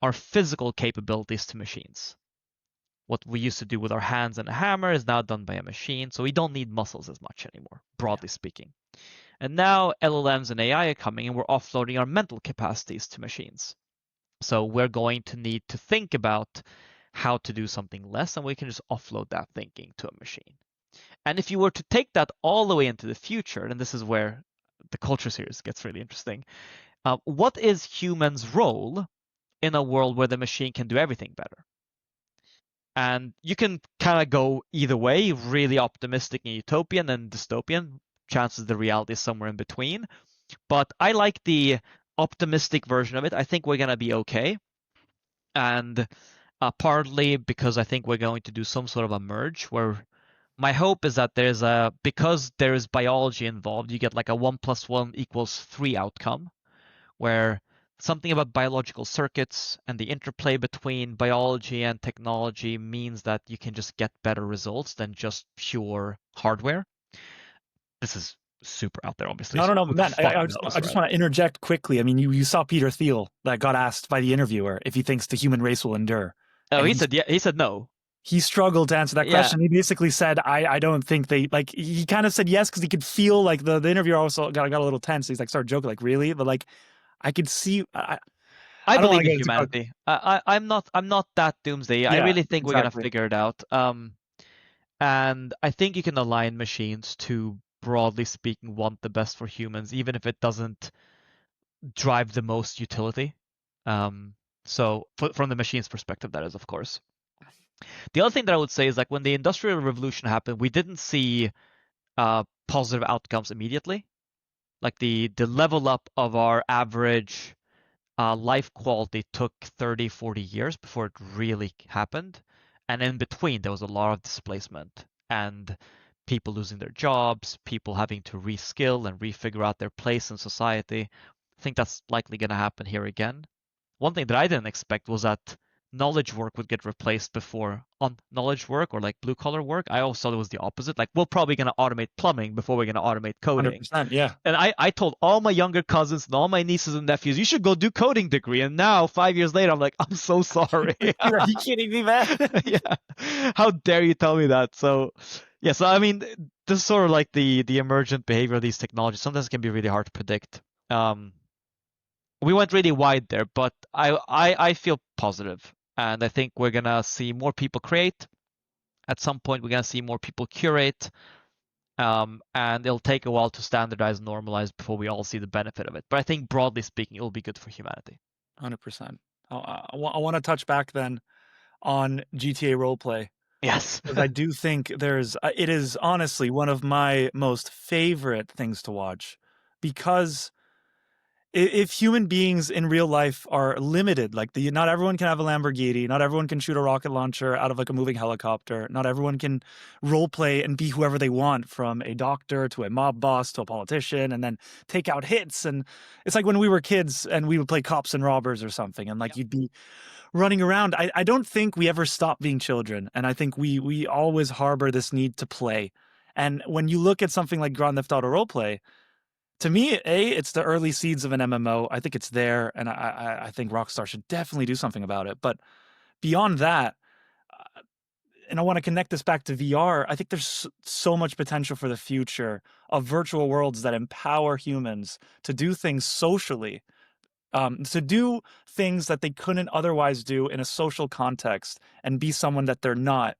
our physical capabilities to machines. What we used to do with our hands and a hammer is now done by a machine, so we don't need muscles as much anymore, Yeah. broadly speaking. And now LLMs and AI are coming and we're offloading our mental capacities to machines. So we're going to need to think about how to do something less, and we can just offload that thinking to a machine. And if you were to take that all the way into the future, and this is where the culture series gets really interesting, what is humans' role in a world where the machine can do everything better? And you can kind of go either way, really optimistic and utopian and dystopian. Chances the reality is somewhere in between. But I like the optimistic version of it. I think we're going to be okay. And partly because I think we're going to do some sort of a merge where my hope is that because there is biology involved, you get like a 1 + 1 = 3 outcome where something about biological circuits and the interplay between biology and technology means that you can just get better results than just pure hardware. This is super out there, obviously. No, no, no, Who the man. fuck I knows, just right? want to interject quickly. I mean, you saw Peter Thiel that got asked by the interviewer if he thinks the human race will endure, Oh, and he said yeah. He said no. he struggled to answer that Yeah, question. He basically said, I don't think they like. He kind of said yes because he could feel like the interviewer also got a little tense. He's like started joking, like really, but like I could see. I I don't want believe to in get into humanity. I'm not that doomsday. I yeah, really think we're gonna exactly. figure it out. And I think you can align machines to, broadly speaking, want the best for humans, even if it doesn't drive the most utility. Um, so from the machine's perspective, that is, of course. The other thing that I would say is like when the Industrial Revolution happened, we didn't see positive outcomes immediately. Like the level up of our average life quality took 30, 40 years before it really happened. And in between, there was a lot of displacement and people losing their jobs, people having to reskill and refigure out their place in society. I think that's likely going to happen here again. One thing that I didn't expect was that knowledge work would get replaced before on knowledge work or like blue collar work. I always thought it was the opposite. Like we're probably going to automate plumbing before we're going to automate coding. 100%. Yeah. And I told all my younger cousins and all my nieces and nephews, you should go do coding degree. And now 5 years later, I'm like, I'm so sorry. Are you kidding me, man? Yeah. How dare you tell me that? So yeah, so I mean this is sort of like the emergent behavior of these technologies. Sometimes it can be really hard to predict. We went really wide there, but I feel positive, and I think we're gonna see more people create. At some point, we're gonna see more people curate, and it'll take a while to standardize and normalize before we all see the benefit of it. But I think broadly speaking, it will be good for humanity. 100%. I want to touch back then on GTA roleplay Yes. because I do think it is honestly one of my most favorite things to watch because if human beings in real life are limited, like not everyone can have a Lamborghini, not everyone can shoot a rocket launcher out of like a moving helicopter, not everyone can role play and be whoever they want, from a doctor to a mob boss to a politician, and then take out hits. And it's like when we were kids and we would play cops and robbers or something, and like Yeah. you'd be running around. I don't think we ever stop being children, and I think we always harbor this need to play. And when you look at something like Grand Theft Auto roleplay, to me, it's the early seeds of an MMO. I think it's there, and I think Rockstar should definitely do something about it. But beyond that, uh, and I want to connect this back to VR, I think there's so much potential for the future of virtual worlds that empower humans to do things socially, to do things that they couldn't otherwise do in a social context and be someone that they're not.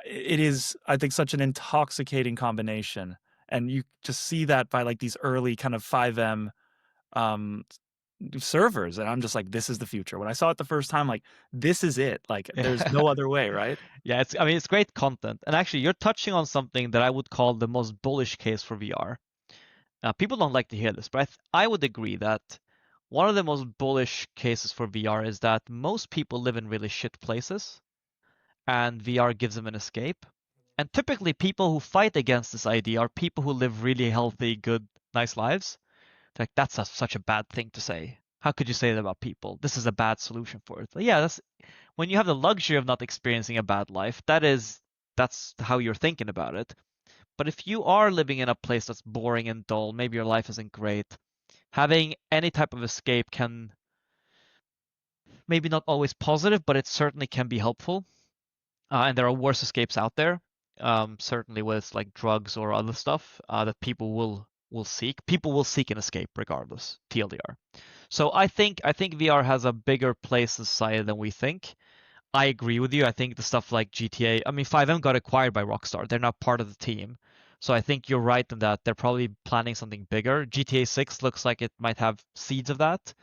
It is, I think, such an intoxicating combination. And you just see that by like these early kind of 5M um servers, and I'm just like, this is the future. When I saw it the first time, like, this is it. Like, there's Yeah. no other way, right? Yeah, I mean it's great content. And actually you're touching on something that I would call the most bullish case for VR. People don't like to hear this, but I would agree that one of the most bullish cases for VR is that most people live in really shit places, and VR gives them an escape. And typically, people who fight against this idea are people who live really healthy, good, nice lives. Like, that's such a bad thing to say. How could you say that about people? This is a bad solution for it. Like, yeah, that's when you have the luxury of not experiencing a bad life, that's how you're thinking about it. But if you are living in a place that's boring and dull, maybe your life isn't great, having any type of escape can maybe not always positive, but it certainly can be helpful. And there are worse escapes out there. Certainly with like drugs or other stuff that people will seek. People will seek an escape regardless. TLDR. So I think VR has a bigger place in society than we think. I agree with you. I think the stuff like GTA, I mean 5M got acquired by Rockstar. They're not part of the team. So I think you're right in that they're probably planning something bigger. GTA 6 looks like it might have seeds of that.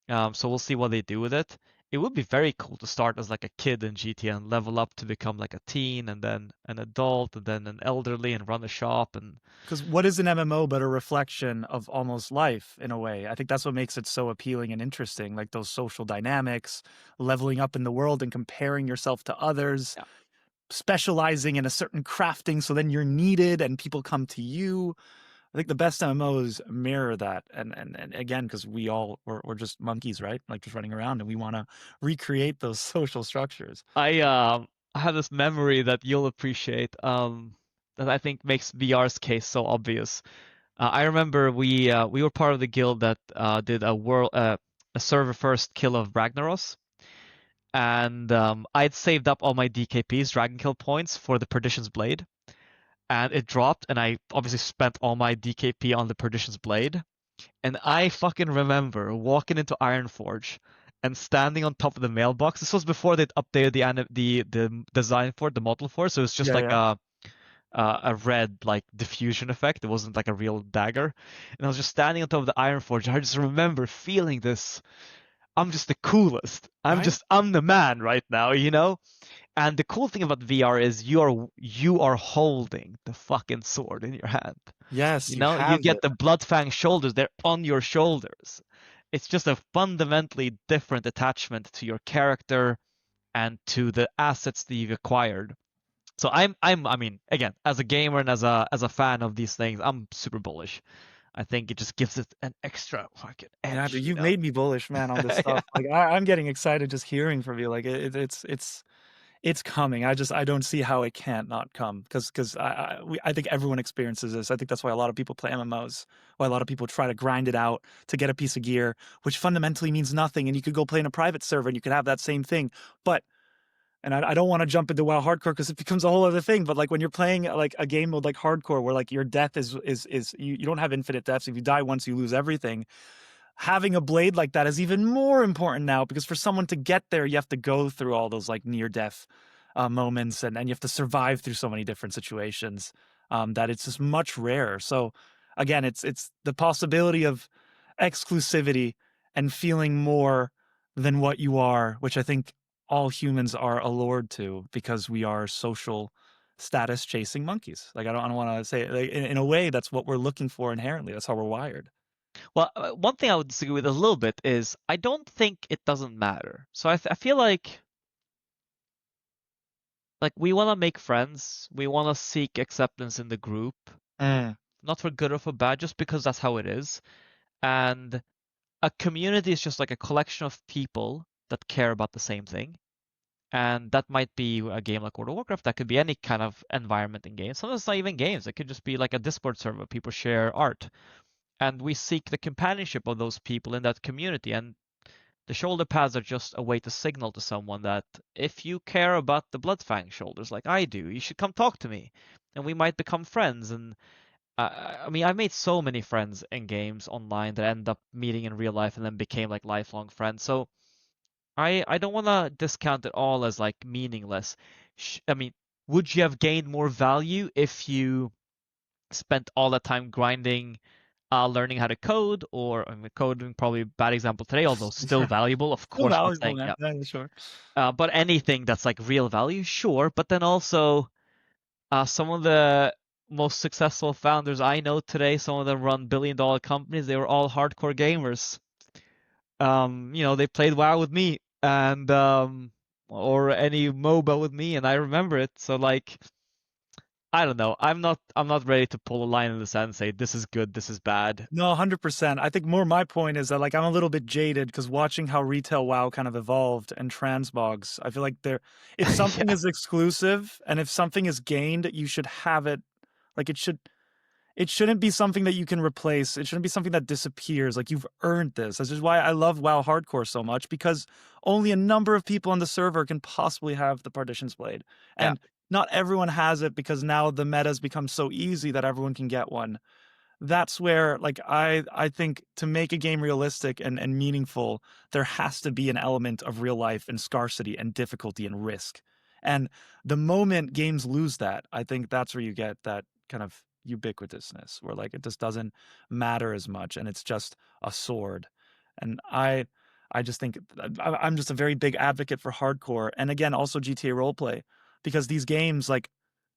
So we'll see what they do with it. It would be very cool to start as like a kid in GTA and level up to become like a teen and then an adult and then an elderly and run a shop and Because what is an MMO but a reflection of almost life in a way? I think that's what makes it so appealing and interesting, like those social dynamics, leveling up in the world and comparing yourself to others, yeah. specializing in a certain crafting so then you're needed and people come to you. I think the best MMOs mirror that, and again, because we're just monkeys, right? Like just running around, and we want to recreate those social structures. I have this memory that you'll appreciate. that I think makes VR's case so obvious. I remember we were part of the guild that did a server first kill of Ragnaros, and I'd saved up all my DKPs, Dragon Kill points, for the Perdition's Blade, and it dropped, and I obviously spent all my DKP on the Perdition's Blade, and I fucking remember walking into Ironforge and standing on top of the mailbox. This was before they'd updated the design for it, the model for it, so it was just Yeah, like yeah. a red like diffusion effect. It wasn't like a real dagger. And I was just standing on top of the Ironforge. I just remember feeling this. I'm just the coolest. Right? I'm the man right now, you know? And the cool thing about VR is you are holding the fucking sword in your hand. Yes, You you know, you have get it. the Bloodfang shoulders, they're on your shoulders. It's just a fundamentally different attachment to your character and to the assets that you've acquired. So I mean, again, as a gamer and as a fan of these things, I'm super bullish. I think it just gives it an extra fucking Yeah, edge, dude, you you've know? made me bullish, man, on this Yeah. stuff. Like I'm getting excited just hearing from you. Like it's coming. I don't see how it can't not come because I think everyone experiences this. I think that's why a lot of people play MMOs. Why a lot of people try to grind it out to get a piece of gear, which fundamentally means nothing. And you could go play in a private server and you could have that same thing. But and I don't want to jump into WoW hardcore because it becomes a whole other thing. But like when you're playing like a game mode like hardcore, where like your death is you don't have infinite deaths. If you die once, you lose everything. Having a blade like that is even more important now because for someone to get there, you have to go through all those like near death moments and you have to survive through so many different situations that it's just much rarer. So again, it's the possibility of exclusivity and feeling more than what you are, which I think all humans are allured to because we are social status chasing monkeys. Like I don't want to say it, like, in a way that's what we're looking for inherently. That's how we're wired. Well, one thing I would disagree with a little bit is I don't think it doesn't matter. So I feel like we want to make friends, we want to seek acceptance in the group, Mm. not for good or for bad, just because that's how it is. And a community is just like a collection of people that care about the same thing. And that might be a game like World of Warcraft. That could be any kind of environment in games. Sometimes it's not even games. It could just be like a Discord server. People share art. And we seek the companionship of those people in that community. And the shoulder pads are just a way to signal to someone that if you care about the Bloodfang shoulders like I do, you should come talk to me. And we might become friends. And I mean, I made so many friends in games online that end up meeting in real life and then became like lifelong friends. So I don't want to discount it all as like meaningless. I mean, would you have gained more value if you spent all that time grinding, learning how to code, or I mean, coding probably a bad example today, although still valuable, of Still course, not valuable, saying man. yeah. Yeah, sure. But anything that's like real value, sure. But then also, some of the most successful founders I know today, some of them run billion-dollar companies. They were all hardcore gamers. They played WoW with me and or any MOBA with me, and I remember it. So like, I don't know. I'm not ready to pull a line in the sand and say this is good, this is bad. No, 100%. I think more my point is that like I'm a little bit jaded because watching how retail WoW kind of evolved and transmogs, I feel like if something Yeah, is exclusive and if something is gained, you should have it. Like it shouldn't be something that you can replace. It shouldn't be something that disappears. Like you've earned this. This is why I love WoW Hardcore so much because only a number of people on the server can possibly have the Partitions Blade. yeah. And not everyone has it because now the meta's become so easy that everyone can get one. That's where like I think to make a game realistic and meaningful, there has to be an element of real life and scarcity and difficulty and risk. And the moment games lose that, I think that's where you get that kind of ubiquitousness where like it just doesn't matter as much and it's just a sword. And I just think I'm just a very big advocate for hardcore and again also GTA roleplay because these games like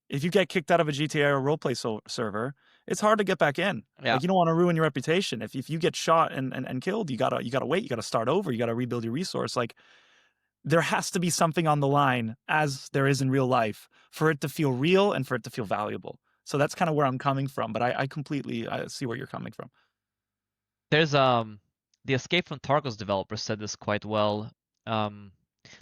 if you get kicked out of a GTA or roleplay server, it's hard to get back in. Yeah. Like you don't want to ruin your reputation. If you get shot and killed, you gotta wait. You gotta start over. You gotta rebuild your resource. Like there has to be something on the line, as there is in real life, for it to feel real and for it to feel valuable. So that's kind of where I'm coming from. But I completely I see where you're coming from. There's the Escape from Tarkos developer said this quite well. Um,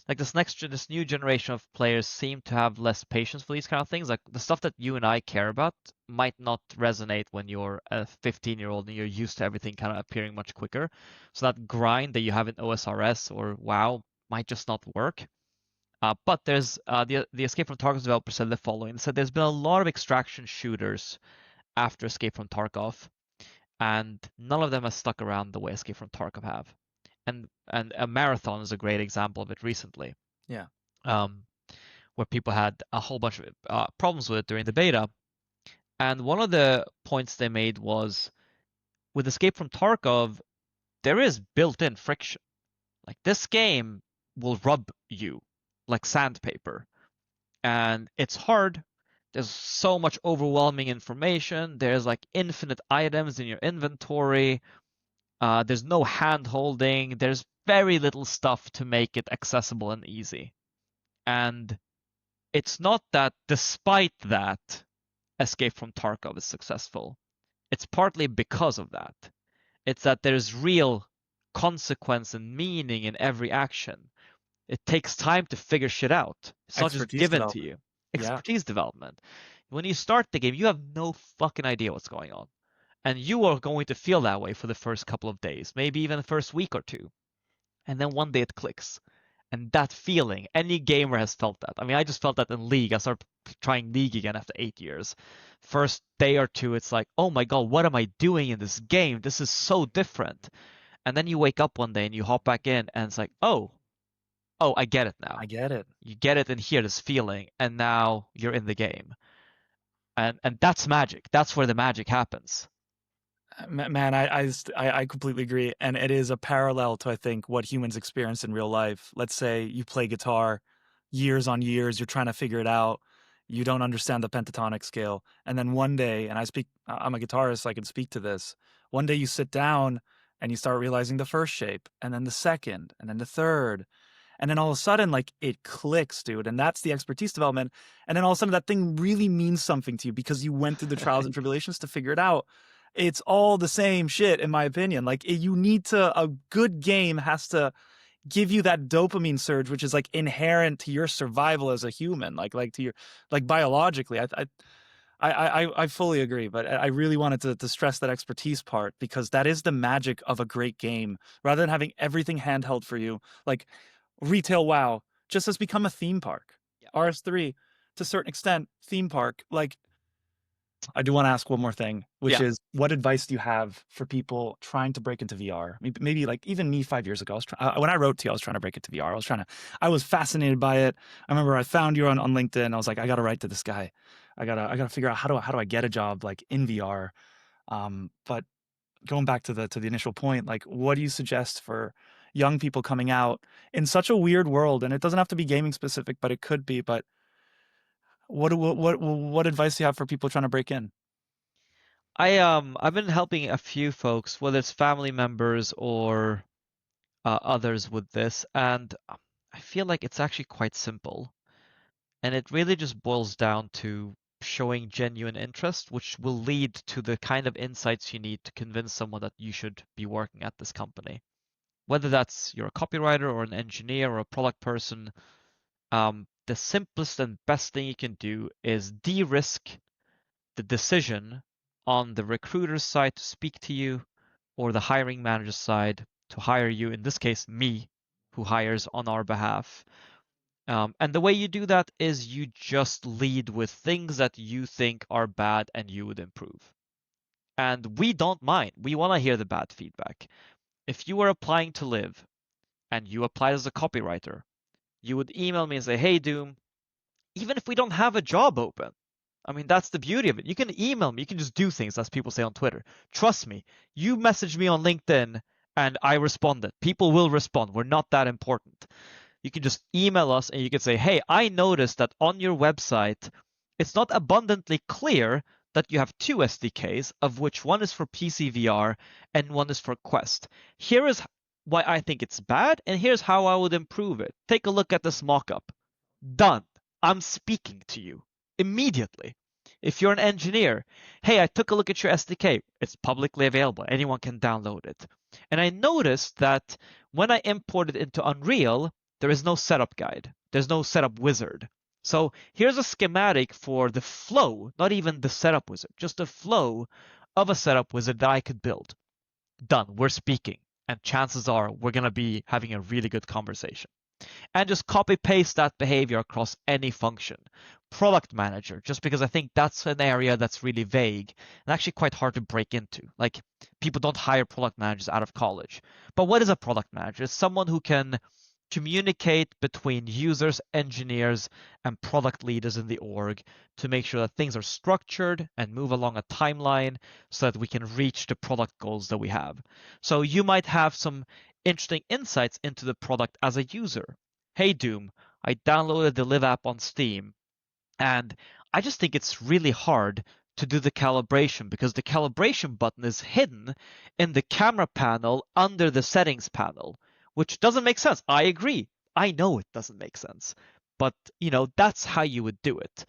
Like this new generation of players seem to have less patience for these kind of things. Like the stuff that you and I care about might not resonate when you're a 15-year-old and you're used to everything kind of appearing much quicker. So that grind that you have in OSRS or WoW might just not work. But there's the Escape from Tarkov developer said the following. They said there's been a lot of extraction shooters after Escape from Tarkov, and none of them has stuck around the way Escape from Tarkov have. And a marathon is a great example of it recently, Yeah. um, where people had a whole bunch of problems with it during the beta. And one of the points they made was with Escape from Tarkov, there is built-in friction. Like this game will rub you like sandpaper, and it's hard. There's so much overwhelming information. There's like infinite items in your inventory. There's no hand holding. There's very little stuff to make it accessible and easy. And it's not that despite that, Escape from Tarkov is successful. It's partly because of that. It's that there's real consequence and meaning in every action. It takes time to figure shit out. It's not just Expertise given to development. you. Yeah. Expertise development. When you start the game, you have no fucking idea what's going on. And you are going to feel that way for the first couple of days, maybe even the first week or two. And then one day it clicks. And that feeling, any gamer has felt that. I mean, I just felt that in League. I started trying League again after 8 years. First day or two, it's like, oh my god, what am I doing in this game? This is so different. And then you wake up one day and you hop back in, and it's like, oh, I get it I now. get it. You get it and hear this feeling, and now you're in the game. And that's magic. That's where the magic happens. Man, I completely agree. And it is a parallel to, I think, what humans experience in real life. Let's say you play guitar years on years, you're trying to figure it out. You don't understand the pentatonic scale. And then one day, and I'm a guitarist, so I can speak to this. One day you sit down and you start realizing the first shape, and then the second, and then the third. And then all of a sudden, like it clicks, dude. And that's the expertise development. And then all of a sudden, that thing really means something to you because you went through the trials and tribulations to figure it out. It's all the same shit, in my opinion. Like you need to, a good game has to give you that dopamine surge, which is like inherent to your survival as a human, like to your, like biologically. I fully agree, but I really wanted to stress that expertise part because that is the magic of a great game. Rather than having everything handheld for you, like retail WoW just has become a theme park. Yeah. RS3, to a certain extent, theme park. Like, I do want to ask one more thing, which Yeah. is what advice do you have for people trying to break into VR? Maybe like even me 5 years ago, when I wrote to you, I was trying to break into VR. I was fascinated by it. I remember I found you on LinkedIn. I was like, I got to write to this guy. I gotta figure out how do I get a job like in VR. But going back to the initial point, like, what do you suggest for young people coming out in such a weird world? And it doesn't have to be gaming specific, but it could be. But what advice do you have for people trying to break in? I've been helping a few folks, whether it's family members or others with this, and I feel like it's actually quite simple. And it really just boils down to showing genuine interest, which will lead to the kind of insights you need to convince someone that you should be working at this company. Whether that's you're a copywriter or an engineer or a product person, the simplest and best thing you can do is de-risk the decision on the recruiter's side to speak to you or the hiring manager's side to hire you, in this case, me, who hires on our behalf. And the way you do that is you just lead with things that you think are bad and you would improve. And we don't mind. We want to hear the bad feedback. If you were applying to live and you applied as a copywriter, you would email me and say, hey, Doom, even if we don't have a job open, I mean, that's the beauty of it. You can email me. You can just do things, as people say on Twitter. Trust me, you message me on LinkedIn and I responded. People will respond. We're not that important. You can just email us and you can say, hey, I noticed that on your website, it's not abundantly clear that you have two SDKs, of which one is for PC VR and one is for Quest. Here is why I think it's bad, and here's how I would improve it. Take a look at this mockup. Done. I'm speaking to you immediately. If you're an engineer, hey, I took a look at your SDK. It's publicly available. Anyone can download it. And I noticed that when I imported into Unreal, there is no setup guide. There's no setup wizard. So here's a schematic for the flow, not even the setup wizard, just the flow of a setup wizard that I could build. Done. We're speaking. And chances are we're going to be having a really good conversation. And just copy paste that behavior across any function. Product manager, just because I think that's an area that's really vague and actually quite hard to break into. Like, people don't hire product managers out of college. But what is a product manager? It's someone who can communicate between users, engineers, and product leaders in the org to make sure that things are structured and move along a timeline so that we can reach the product goals that we have. So you might have some interesting insights into the product as a user. Hey Doom, I downloaded the Live app on Steam, and I just think it's really hard to do the calibration because the calibration button is hidden in the camera panel under the settings panel, which doesn't make sense. I agree. I know it doesn't make sense, but that's how you would do it.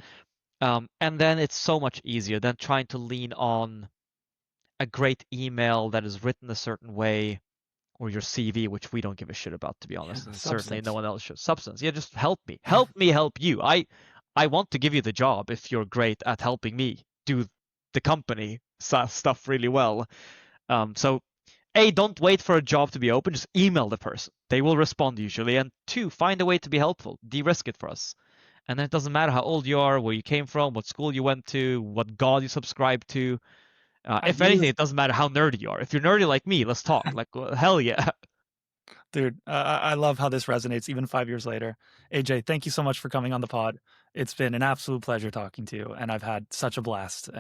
And then it's so much easier than trying to lean on a great email that is written a certain way, or your CV, which we don't give a shit about, to be Yeah, honest, and certainly no substance. one else should. Substance, yeah, just help me, help me, help you. I want to give you the job if you're great at helping me do the company stuff really well. So A, don't wait for a job to be open, just email the person. They will respond usually. And two, find a way to be helpful. De-risk it for us. And then it doesn't matter how old you are, where you came from, what school you went to, what god you subscribe to. If anything, Ideas, it doesn't matter how nerdy you are. If you're nerdy like me, let's talk. Like, well, hell yeah. dude. I love how this resonates even 5 years later. AJ, thank you so much for coming on the pod. It's been an absolute pleasure talking to you, and I've had such a blast.